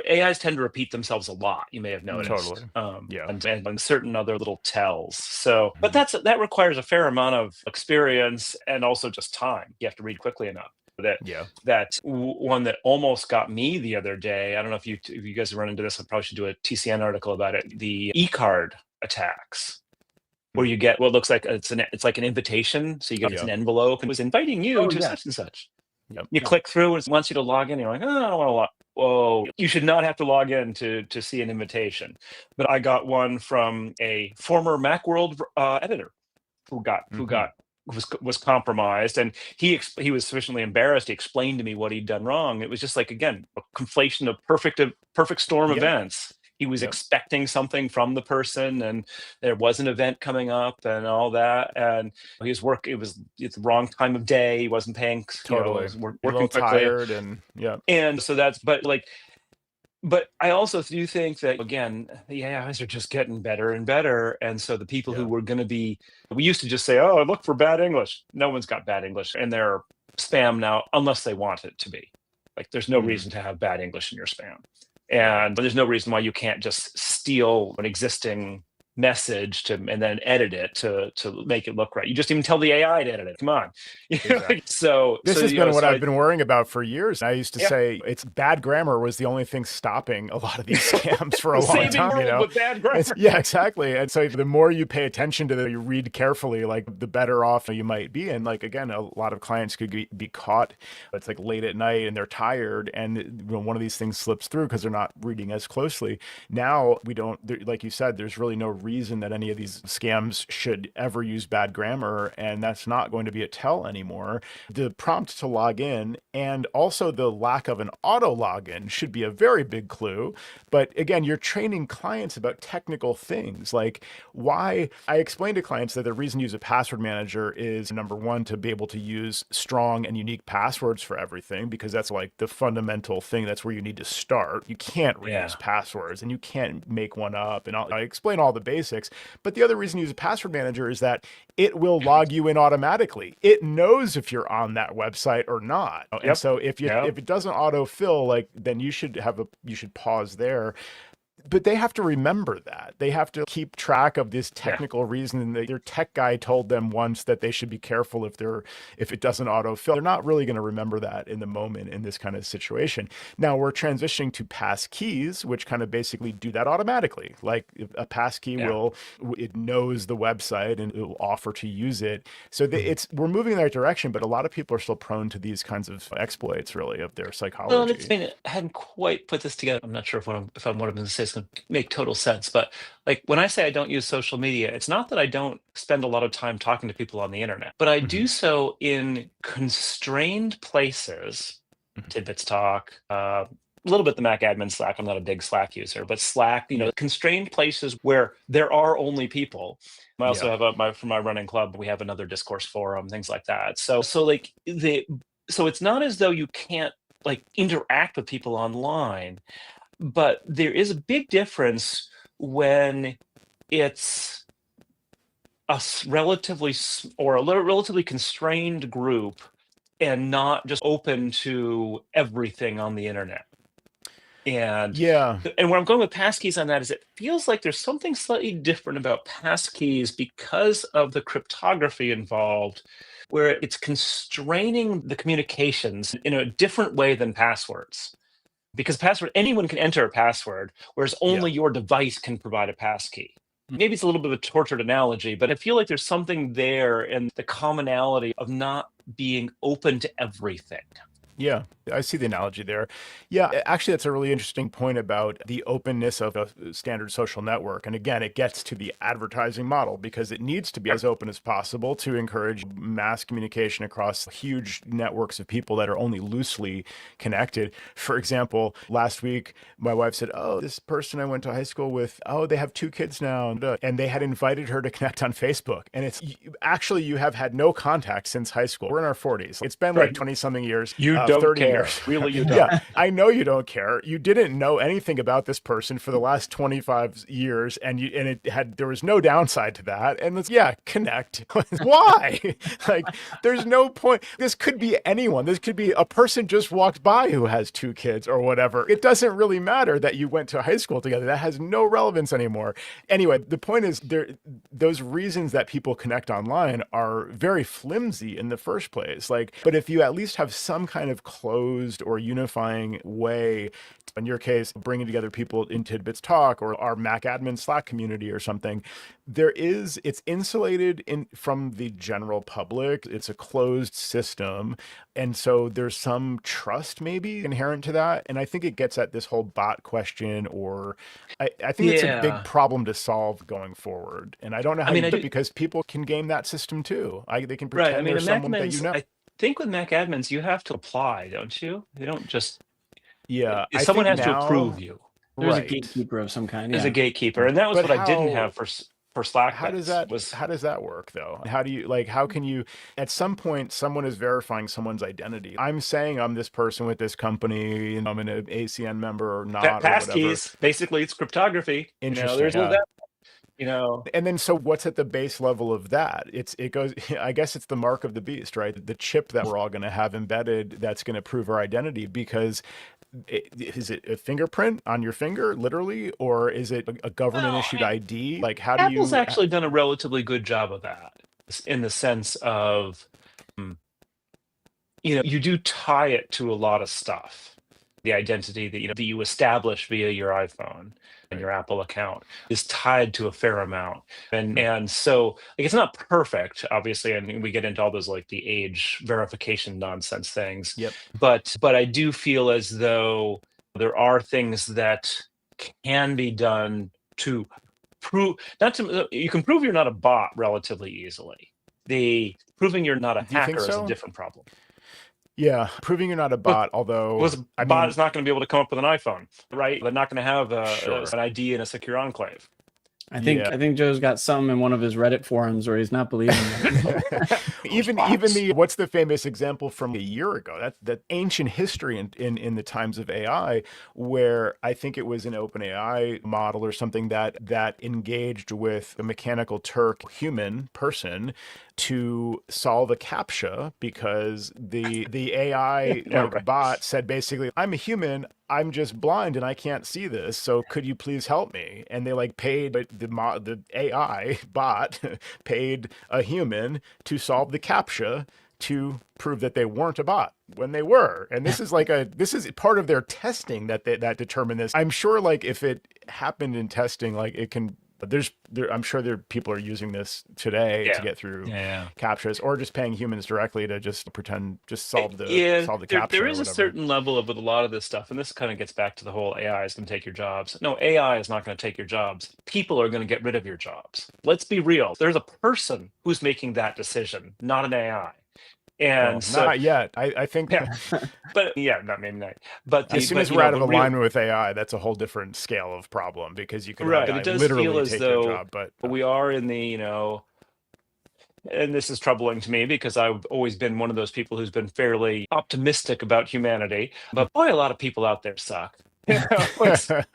AIs tend to repeat themselves a lot. You may have noticed. Totally. And certain other little tells. So, but that requires a fair amount of experience and also just time. You have to read quickly enough. That one that almost got me the other day. I don't know if you guys run into this. I probably should do a TCN article about it. The e-card attacks, where you get what looks like it's like an invitation. So you get an envelope and it was inviting you to such and such. You click through and it wants you to log in. You're like, oh, I don't want to log. Whoa! You should not have to log in to see an invitation. But I got one from a former Macworld editor who was compromised, and he was sufficiently embarrassed. He explained to me what he'd done wrong. It was just like, again, a conflation of perfect storm events. He was expecting something from the person, and there was an event coming up and all that. And he was it's the wrong time of day. He wasn't paying. Totally. Working a little quickly. Tired and so but I also do think that, again, the AIs are just getting better and better. And so the people who were going to be, we used to just say, oh, look for bad English. No one's got bad English. And they're spam now, unless they want it to be. Like, there's no reason to have bad English in your spam. And there's no reason why you can't just steal an existing message and then edit it to make it look right. You just even tell the AI to edit it. Come on. Exactly. So this has been what I've been worrying about for years. I used to say it's bad grammar was the only thing stopping a lot of these scams for a long time. With bad grammar. Yeah, exactly. And so the more you pay attention to you read carefully, like the better off you might be. And like, again, a lot of clients could be caught. It's like late at night and they're tired, and one of these things slips through because they're not reading as closely. Now we don't, like you said, there's really no reason that any of these scams should ever use bad grammar, and that's not going to be a tell anymore. The prompt to log in and also the lack of an auto login should be a very big clue. But again, you're training clients about technical things. Like why I explain to clients that the reason to use a password manager is, number one, to be able to use strong and unique passwords for everything, because that's like the fundamental thing. That's where you need to start. You can't reuse passwords and you can't make one up. And I explain all the basics. But the other reason to use a password manager is that it will log you in automatically. It knows if you're on that website or not. And so if it doesn't autofill, like, then you should pause there. But they have to remember that. They have to keep track of this technical reason. Their tech guy told them once that they should be careful if it doesn't autofill. They're not really going to remember that in the moment in this kind of situation. Now we're transitioning to passkeys, which kind of basically do that automatically. Like a passkey it knows the website and it will offer to use it. So we're moving in that direction, but a lot of people are still prone to these kinds of exploits, really, of their psychology. Well, I hadn't quite put this together. I'm not sure if what I'm going to say is going to make total sense, but like when I say I don't use social media, it's not that I don't spend a lot of time talking to people on the internet, but I do so in constrained places. TidBITS talk, a little bit the Mac admin Slack. I'm not a big Slack user, but Slack, constrained places where there are only people. I also have for my running club, we have another discourse forum, things like that. So it's not as though you can't like interact with people online, but there is a big difference when it's a relatively constrained group and not just open to everything on the internet. And where I'm going with passkeys on that is it feels like there's something slightly different about passkeys because of the cryptography involved, where it's constraining the communications in a different way than passwords. Because anyone can enter a password, whereas only your device can provide a passkey. Maybe it's a little bit of a tortured analogy, but I feel like there's something there in the commonality of not being open to everything. Yeah, I see the analogy there. Yeah, actually, that's a really interesting point about the openness of a standard social network. And again, it gets to the advertising model because it needs to be as open as possible to encourage mass communication across huge networks of people that are only loosely connected. For example, last week, my wife said, oh, this person I went to high school with, they have 2 kids now. And they had invited her to connect on Facebook. And it's actually, you have had no contact since high school. We're in our 40s. It's been like 20 something years. You don't 30 care. Years. Really, you don't. Yeah, I know you don't care. You didn't know anything about this person for the last 25 years, and there was no downside to that. And connect. Why? Like, there's no point. This could be anyone. This could be a person just walked by who has 2 kids or whatever. It doesn't really matter that you went to high school together. That has no relevance anymore. Anyway, the point is those reasons that people connect online are very flimsy in the first place. Like, but if you at least have some kind of closed or unifying way, in your case, bringing together people in TidBITS talk or our Mac admin Slack community or something, it's insulated from the general public. It's a closed system. And so there's some trust maybe inherent to that. And I think it gets at this whole bot question, or I think it's a big problem to solve going forward. And I don't know how you do it because people can game that system too. They can pretend there's someone that you know. I think with Mac admins, you have to apply, don't you? They don't just... Yeah. Someone has to approve you. There's a gatekeeper of some kind. There's a gatekeeper. And that was I didn't have for Slack. How does that work though? How can you, at some point, someone is verifying someone's identity. I'm saying I'm this person with this company, and I'm an ACN member or not. Passkeys, basically it's cryptography. Interesting. There's no that. And then so what's at the base level of that? It goes, I guess it's the mark of the beast, right? The chip that we're all going to have embedded that's going to prove our identity, because is it a fingerprint on your finger, literally, or is it a government issued ID? Like, how do Apple's you? actually done a relatively good job of that, in the sense of, you do tie it to a lot of stuff. The identity that you establish via your iPhone and your Apple account is tied to a fair amount, and so it's not perfect, obviously, and we get into all those like the age verification nonsense things. Yep. But I do feel as though there are things that can be done to prove you can prove you're not a bot relatively easily. The proving you're not a Do you think hacker is so? a different problem. Yeah, proving you're not a bot, although A bot is not going to be able to come up with an iPhone, right? They're not going to have Sure. an ID in a secure enclave. I think Joe's got some in one of his Reddit forums where he's not believing it. even what's the famous example from a year ago? That ancient history in the times of AI, where I think it was an OpenAI model or something that engaged with a mechanical Turk human person to solve a CAPTCHA, because the AI bot said basically, I'm a human, I'm just blind and I can't see this, so could you please help me? And they paid the AI bot paid a human to solve the CAPTCHA to prove that they weren't a bot when they were. And this is this is part of their testing that determined this. I'm sure if it happened in testing, it can. I'm sure people are using this today to get through CAPTCHAs, or just paying humans directly to just solve the CAPTCHA. There is a certain level with a lot of this stuff, and this kind of gets back to the whole AI is going to take your jobs. No, AI is not going to take your jobs. People are going to get rid of your jobs. Let's be real. There's a person who's making that decision, not an AI. And not yet. I think. But not maybe not. But as soon as we're out of alignment with AI, that's a whole different scale of problem, because you can it does literally feel as take though your job. But we are in the and this is troubling to me because I've always been one of those people who's been fairly optimistic about humanity. But boy, a lot of people out there suck. There's that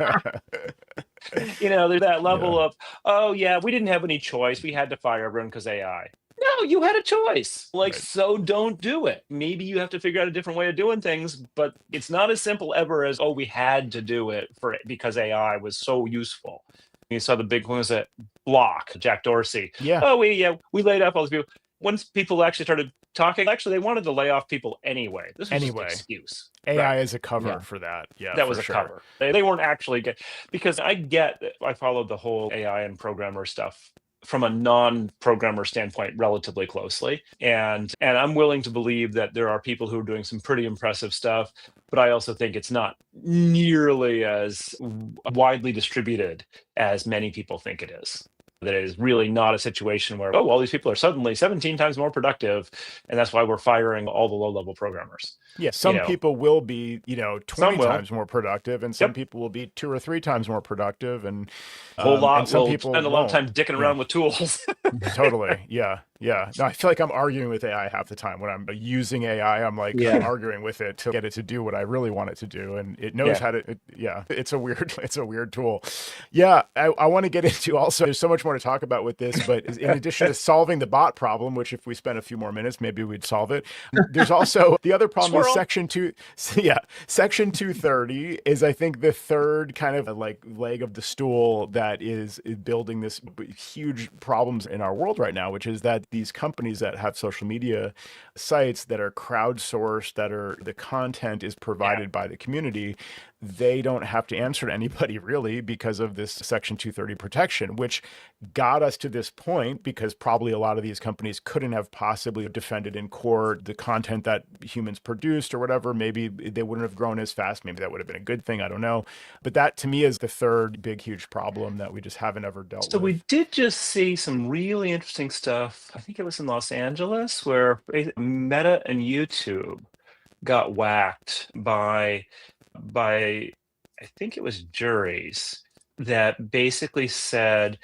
level of, we didn't have any choice. We had to fire everyone because AI. No, you had a choice. So don't do it. Maybe you have to figure out a different way of doing things, but it's not as simple ever as, we had to do it because AI was so useful. You saw the big one was at Block, Jack Dorsey. Yeah. We laid off all these people. Once people actually started talking, they wanted to lay off people anyway. This was just an excuse. AI is a cover for that. Yeah, that was a cover. They weren't actually good, because I followed the whole AI and programmer stuff from a non-programmer standpoint relatively closely, and I'm willing to believe that there are people who are doing some pretty impressive stuff, but I also think it's not nearly as widely distributed as many people think it is. That it is really not a situation where, all these people are suddenly 17 times more productive, and that's why we're firing all the low-level programmers. Yeah, some people will be, 20 times more productive, and some people will be 2 or 3 times more productive, and a whole lot. And some people spend a lot of time dicking around with tools. Totally. Yeah. No, I feel like I'm arguing with AI half the time. When I'm using AI, I'm arguing with it to get it to do what I really want it to do, and it knows how to. It's a weird tool. Yeah, I want to get into also. There's so much more to talk about with this, but in addition to solving the bot problem, which if we spent a few more minutes, maybe we'd solve it. There's also the other problem is Section 230 is, I think, the third kind of leg of the stool that is building this huge problems in our world right now, which is that these companies that have social media sites that are crowdsourced, the content is provided by the community, they don't have to answer to anybody really because of this Section 230 protection, which got us to this point because probably a lot of these companies couldn't have possibly defended in court the content that humans produced or whatever. Maybe they wouldn't have grown as fast. Maybe that would have been a good thing. I don't know. But that to me is the third big, huge problem that we just haven't ever dealt with. So we did just see some really interesting stuff. I think it was in Los Angeles where Meta and YouTube got whacked by I think it was juries that basically said,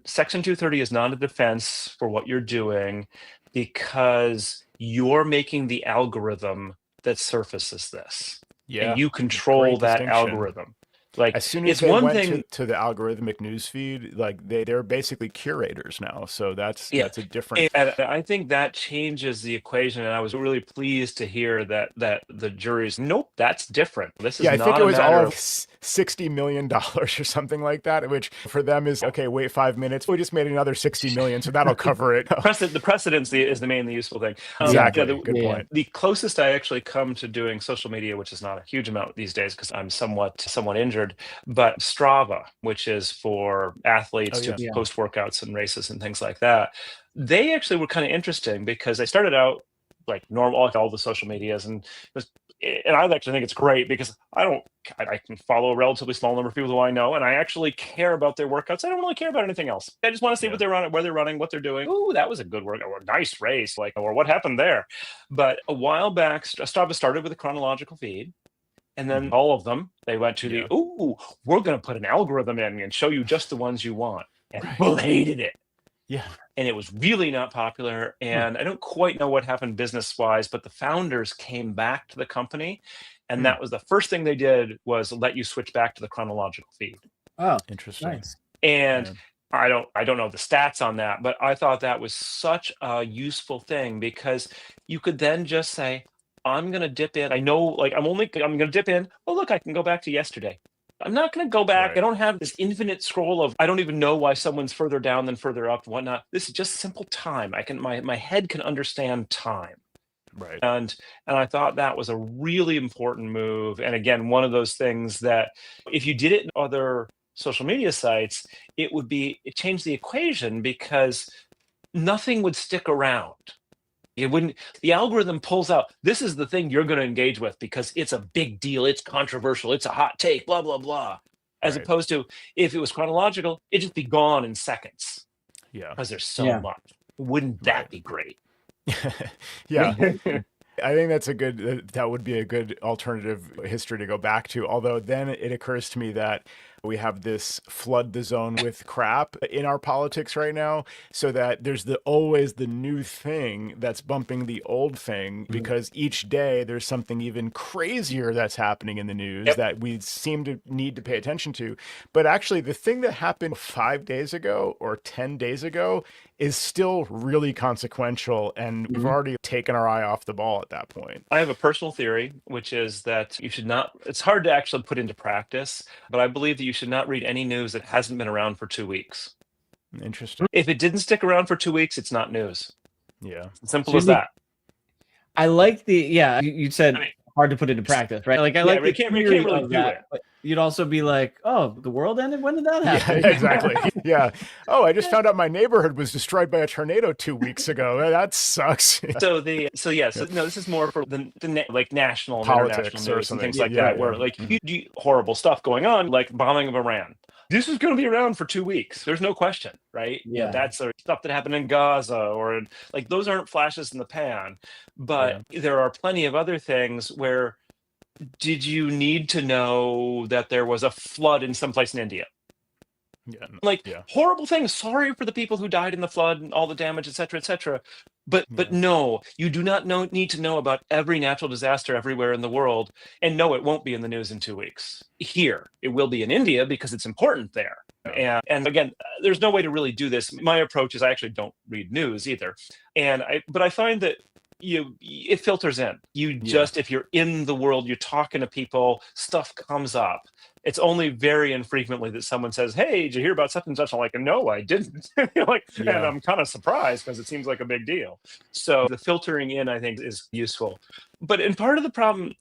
Section 230 is not a defense for what you're doing because you're making the algorithm that surfaces this. Yeah, and you control that algorithm. Like, as soon as it's they one went thing to the algorithmic newsfeed, like they're basically curators now. So that's Yeah. a different. And I think that changes the equation. And I was really pleased to hear that the jury's, nope, that's different. This is Yeah, I think not it a was matter all of of $60 million or something like that, which for them is, okay, wait 5 minutes. We just made another 60 million, so that'll cover it. the precedence is the mainly useful thing. Exactly. Yeah, Good point. The closest I actually come to doing social media, which is not a huge amount these days because I'm somewhat injured, but Strava, which is for athletes to post workouts and races and things like that. They actually were kind of interesting because they started out like normal, like all the social medias, and I actually think it's great because I can follow a relatively small number of people who I know, and I actually care about their workouts. I don't really care about anything else. I just want to see what they're running, where they're running, what they're doing. Ooh, that was a good workout, or a nice race, like, or what happened there. But a while back, Strava started with a chronological feed. And then all of them, they went to we're going to put an algorithm in and show you just the ones you want. And people hated it. Yeah. And it was really not popular. And I don't quite know what happened business-wise, but the founders came back to the company. And that was the first thing they did was let you switch back to the chronological feed. Oh, interesting. nice. And I don't know the stats on that, but I thought that was such a useful thing because you could then just say, I'm going to dip in. I know, like, I'm going to dip in. Oh, look, I can go back to yesterday. I'm not going to go back. I don't have this infinite scroll of, I don't even know why someone's further down than further up and whatnot. This is just simple time. My head can understand time. Right. And I thought that was a really important move. And again, one of those things that if you did it in other social media sites, it changed the equation because nothing would stick around. It wouldn't. The algorithm pulls out, this is the thing you're going to engage with because it's a big deal, it's controversial, it's a hot take, blah, blah, blah. As opposed to if it was chronological, it'd just be gone in seconds. Yeah. Because there's so much. Wouldn't that be great? Yeah. I think that would be a good alternative history to go back to. Although then it occurs to me that we have this flood the zone with crap in our politics right now, so that there's always the new thing that's bumping the old thing because each day there's something even crazier that's happening in the news that we seem to need to pay attention to. But actually the thing that happened 5 days ago or 10 days ago is still really consequential, and we've already taken our eye off the ball at that point. I have a personal theory, which is that you should not, it's hard to actually put into practice, but I believe that you should not read any news that hasn't been around for 2 weeks. Interesting. If it didn't stick around for 2 weeks, it's not news. Yeah. Simple as that. I like you said hard to put into practice, right? Like I like you can't really do it. But you'd also be like, oh, the world ended? When did that happen? Yeah, exactly. Yeah. Oh, I just found out my neighborhood was destroyed by a tornado 2 weeks ago. That sucks. No, this is more for the like national and Politics international news and things like Yeah, that, where like huge horrible stuff going on, like bombing of Iran. This is going to be around for 2 weeks. There's no question, right? Yeah. That's stuff that happened in Gaza or like those aren't flashes in the pan. But there are plenty of other things where did you need to know that there was a flood in some place in India? Horrible things. Sorry for the people who died in the flood and all the damage, et cetera, et cetera. But no, you do not need to know about every natural disaster everywhere in the world. And no, it won't be in the news in 2 weeks. Here, it will be in India because it's important there. And again, there's no way to really do this. My approach is I actually don't read news either. But I find that it filters in. If you're in the world, you're talking to people, stuff comes up. It's only very infrequently that someone says, hey, did you hear about such and such? I'm like, no, I didn't. And I'm kind of surprised because it seems like a big deal. So the filtering in, I think, is useful. But part of the problem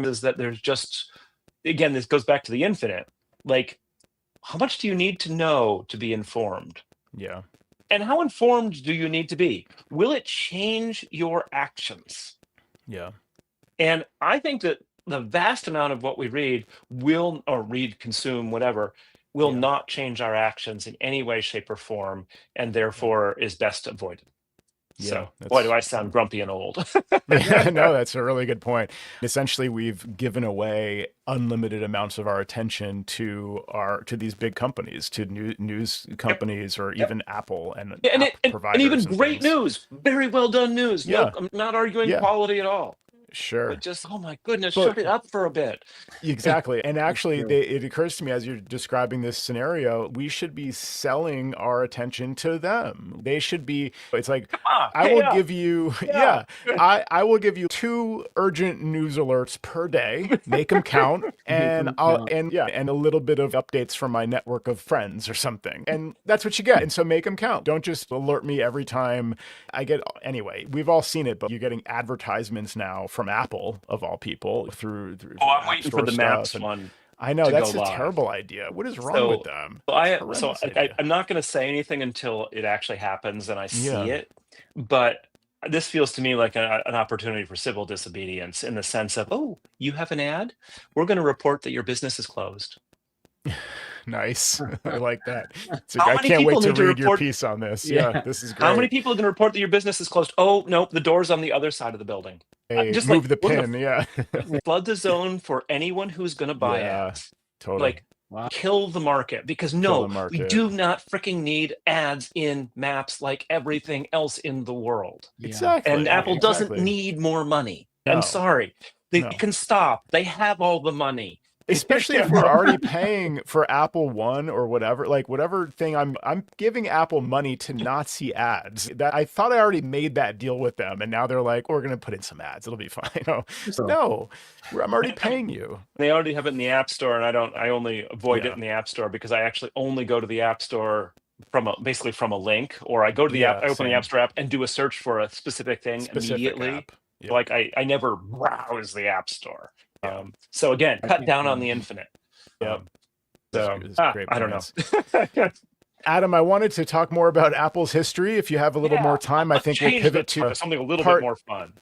is that there's just, again, this goes back to the infinite. Like, how much do you need to know to be informed? Yeah. And how informed do you need to be? Will it change your actions? Yeah. And I think that the vast amount of what we read consume, whatever, will not change our actions in any way, shape, or form, and therefore is best avoided. Yeah, so, boy, do I sound grumpy and old. No, that's a really good point. Essentially, we've given away unlimited amounts of our attention to these big companies, to news companies, or even Apple and and providers even and great things. news, very well done news. No, I'm not arguing quality at all. Sure. But just, oh my goodness, shut it up for a bit. Exactly. And actually, it occurs to me as you're describing this scenario, we should be selling our attention to them. They should be, it's like, I will give you, I will give you 2 urgent news alerts per day, make them count, and and a little bit of updates from my network of friends or something. And that's what you get. And so make them count. Don't just alert me every time I get, anyway, we've all seen it, but you're getting advertisements now from Apple, of all people, through I'm waiting for the Maps one. I know that's a terrible idea. What is wrong with them? I'm not going to say anything until it actually happens and I see it. But this feels to me like an opportunity for civil disobedience in the sense of, oh, you have an ad? We're going to report that your business is closed. Nice. I like that. I can't wait to read your piece on this. Yeah, this is great. How many people are going to report that your business is closed? Oh, no, the door's on the other side of the building. Hey, just move the pin, flood the zone for anyone who's going to buy ads. Totally. Kill the market, because we do not freaking need ads in Maps like everything else in the world. Exactly. And Apple doesn't need more money. No. I'm sorry. They can stop. They have all the money. Especially if we're already paying for Apple One or whatever, like whatever thing, I'm giving Apple money to not see ads. That I thought I already made that deal with them, and now they're like, we're going to put in some ads. It'll be fine. No, I'm already paying you. They already have it in the App Store, and I only avoid it in the App Store because I actually only go to the App Store basically from a link, or I go to the app, I open the App Store app and do a search for a specific thing immediately. Yep. Like I never browse the App Store. So again, cut down on the infinite. I don't know. Adam, I wanted to talk more about Apple's history. If you have a little more time, I think we'll pivot to something a little bit more fun.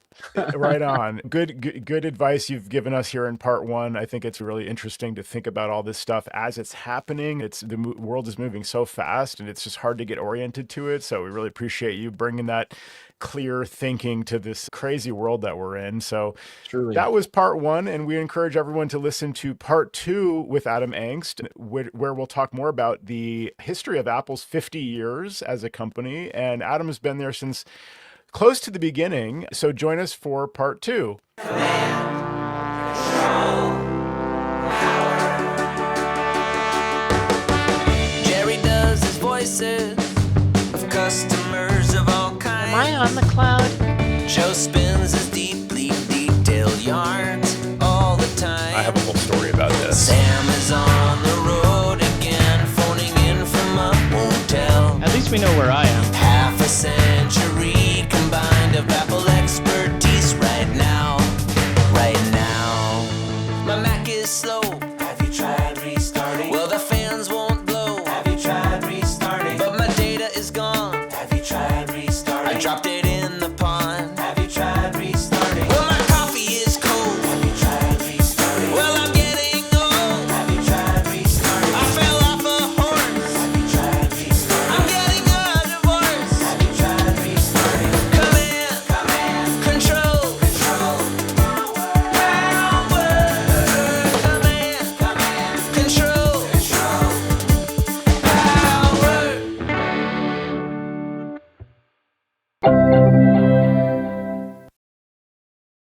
Right on. Good advice you've given us here in part 1. I think it's really interesting to think about all this stuff as it's happening. The world is moving so fast, and it's just hard to get oriented to it. So we really appreciate you bringing that clear thinking to this crazy world that we're in. So that was part 1, and we encourage everyone to listen to part 2 with Adam Engst, where we'll talk more about the history of Apple's 50 years as a company. And Adam has been there since close to the beginning. So join us for part 2. Jerry does his voices of customers of all kinds. Am I on the cloud? Joe spins his deeply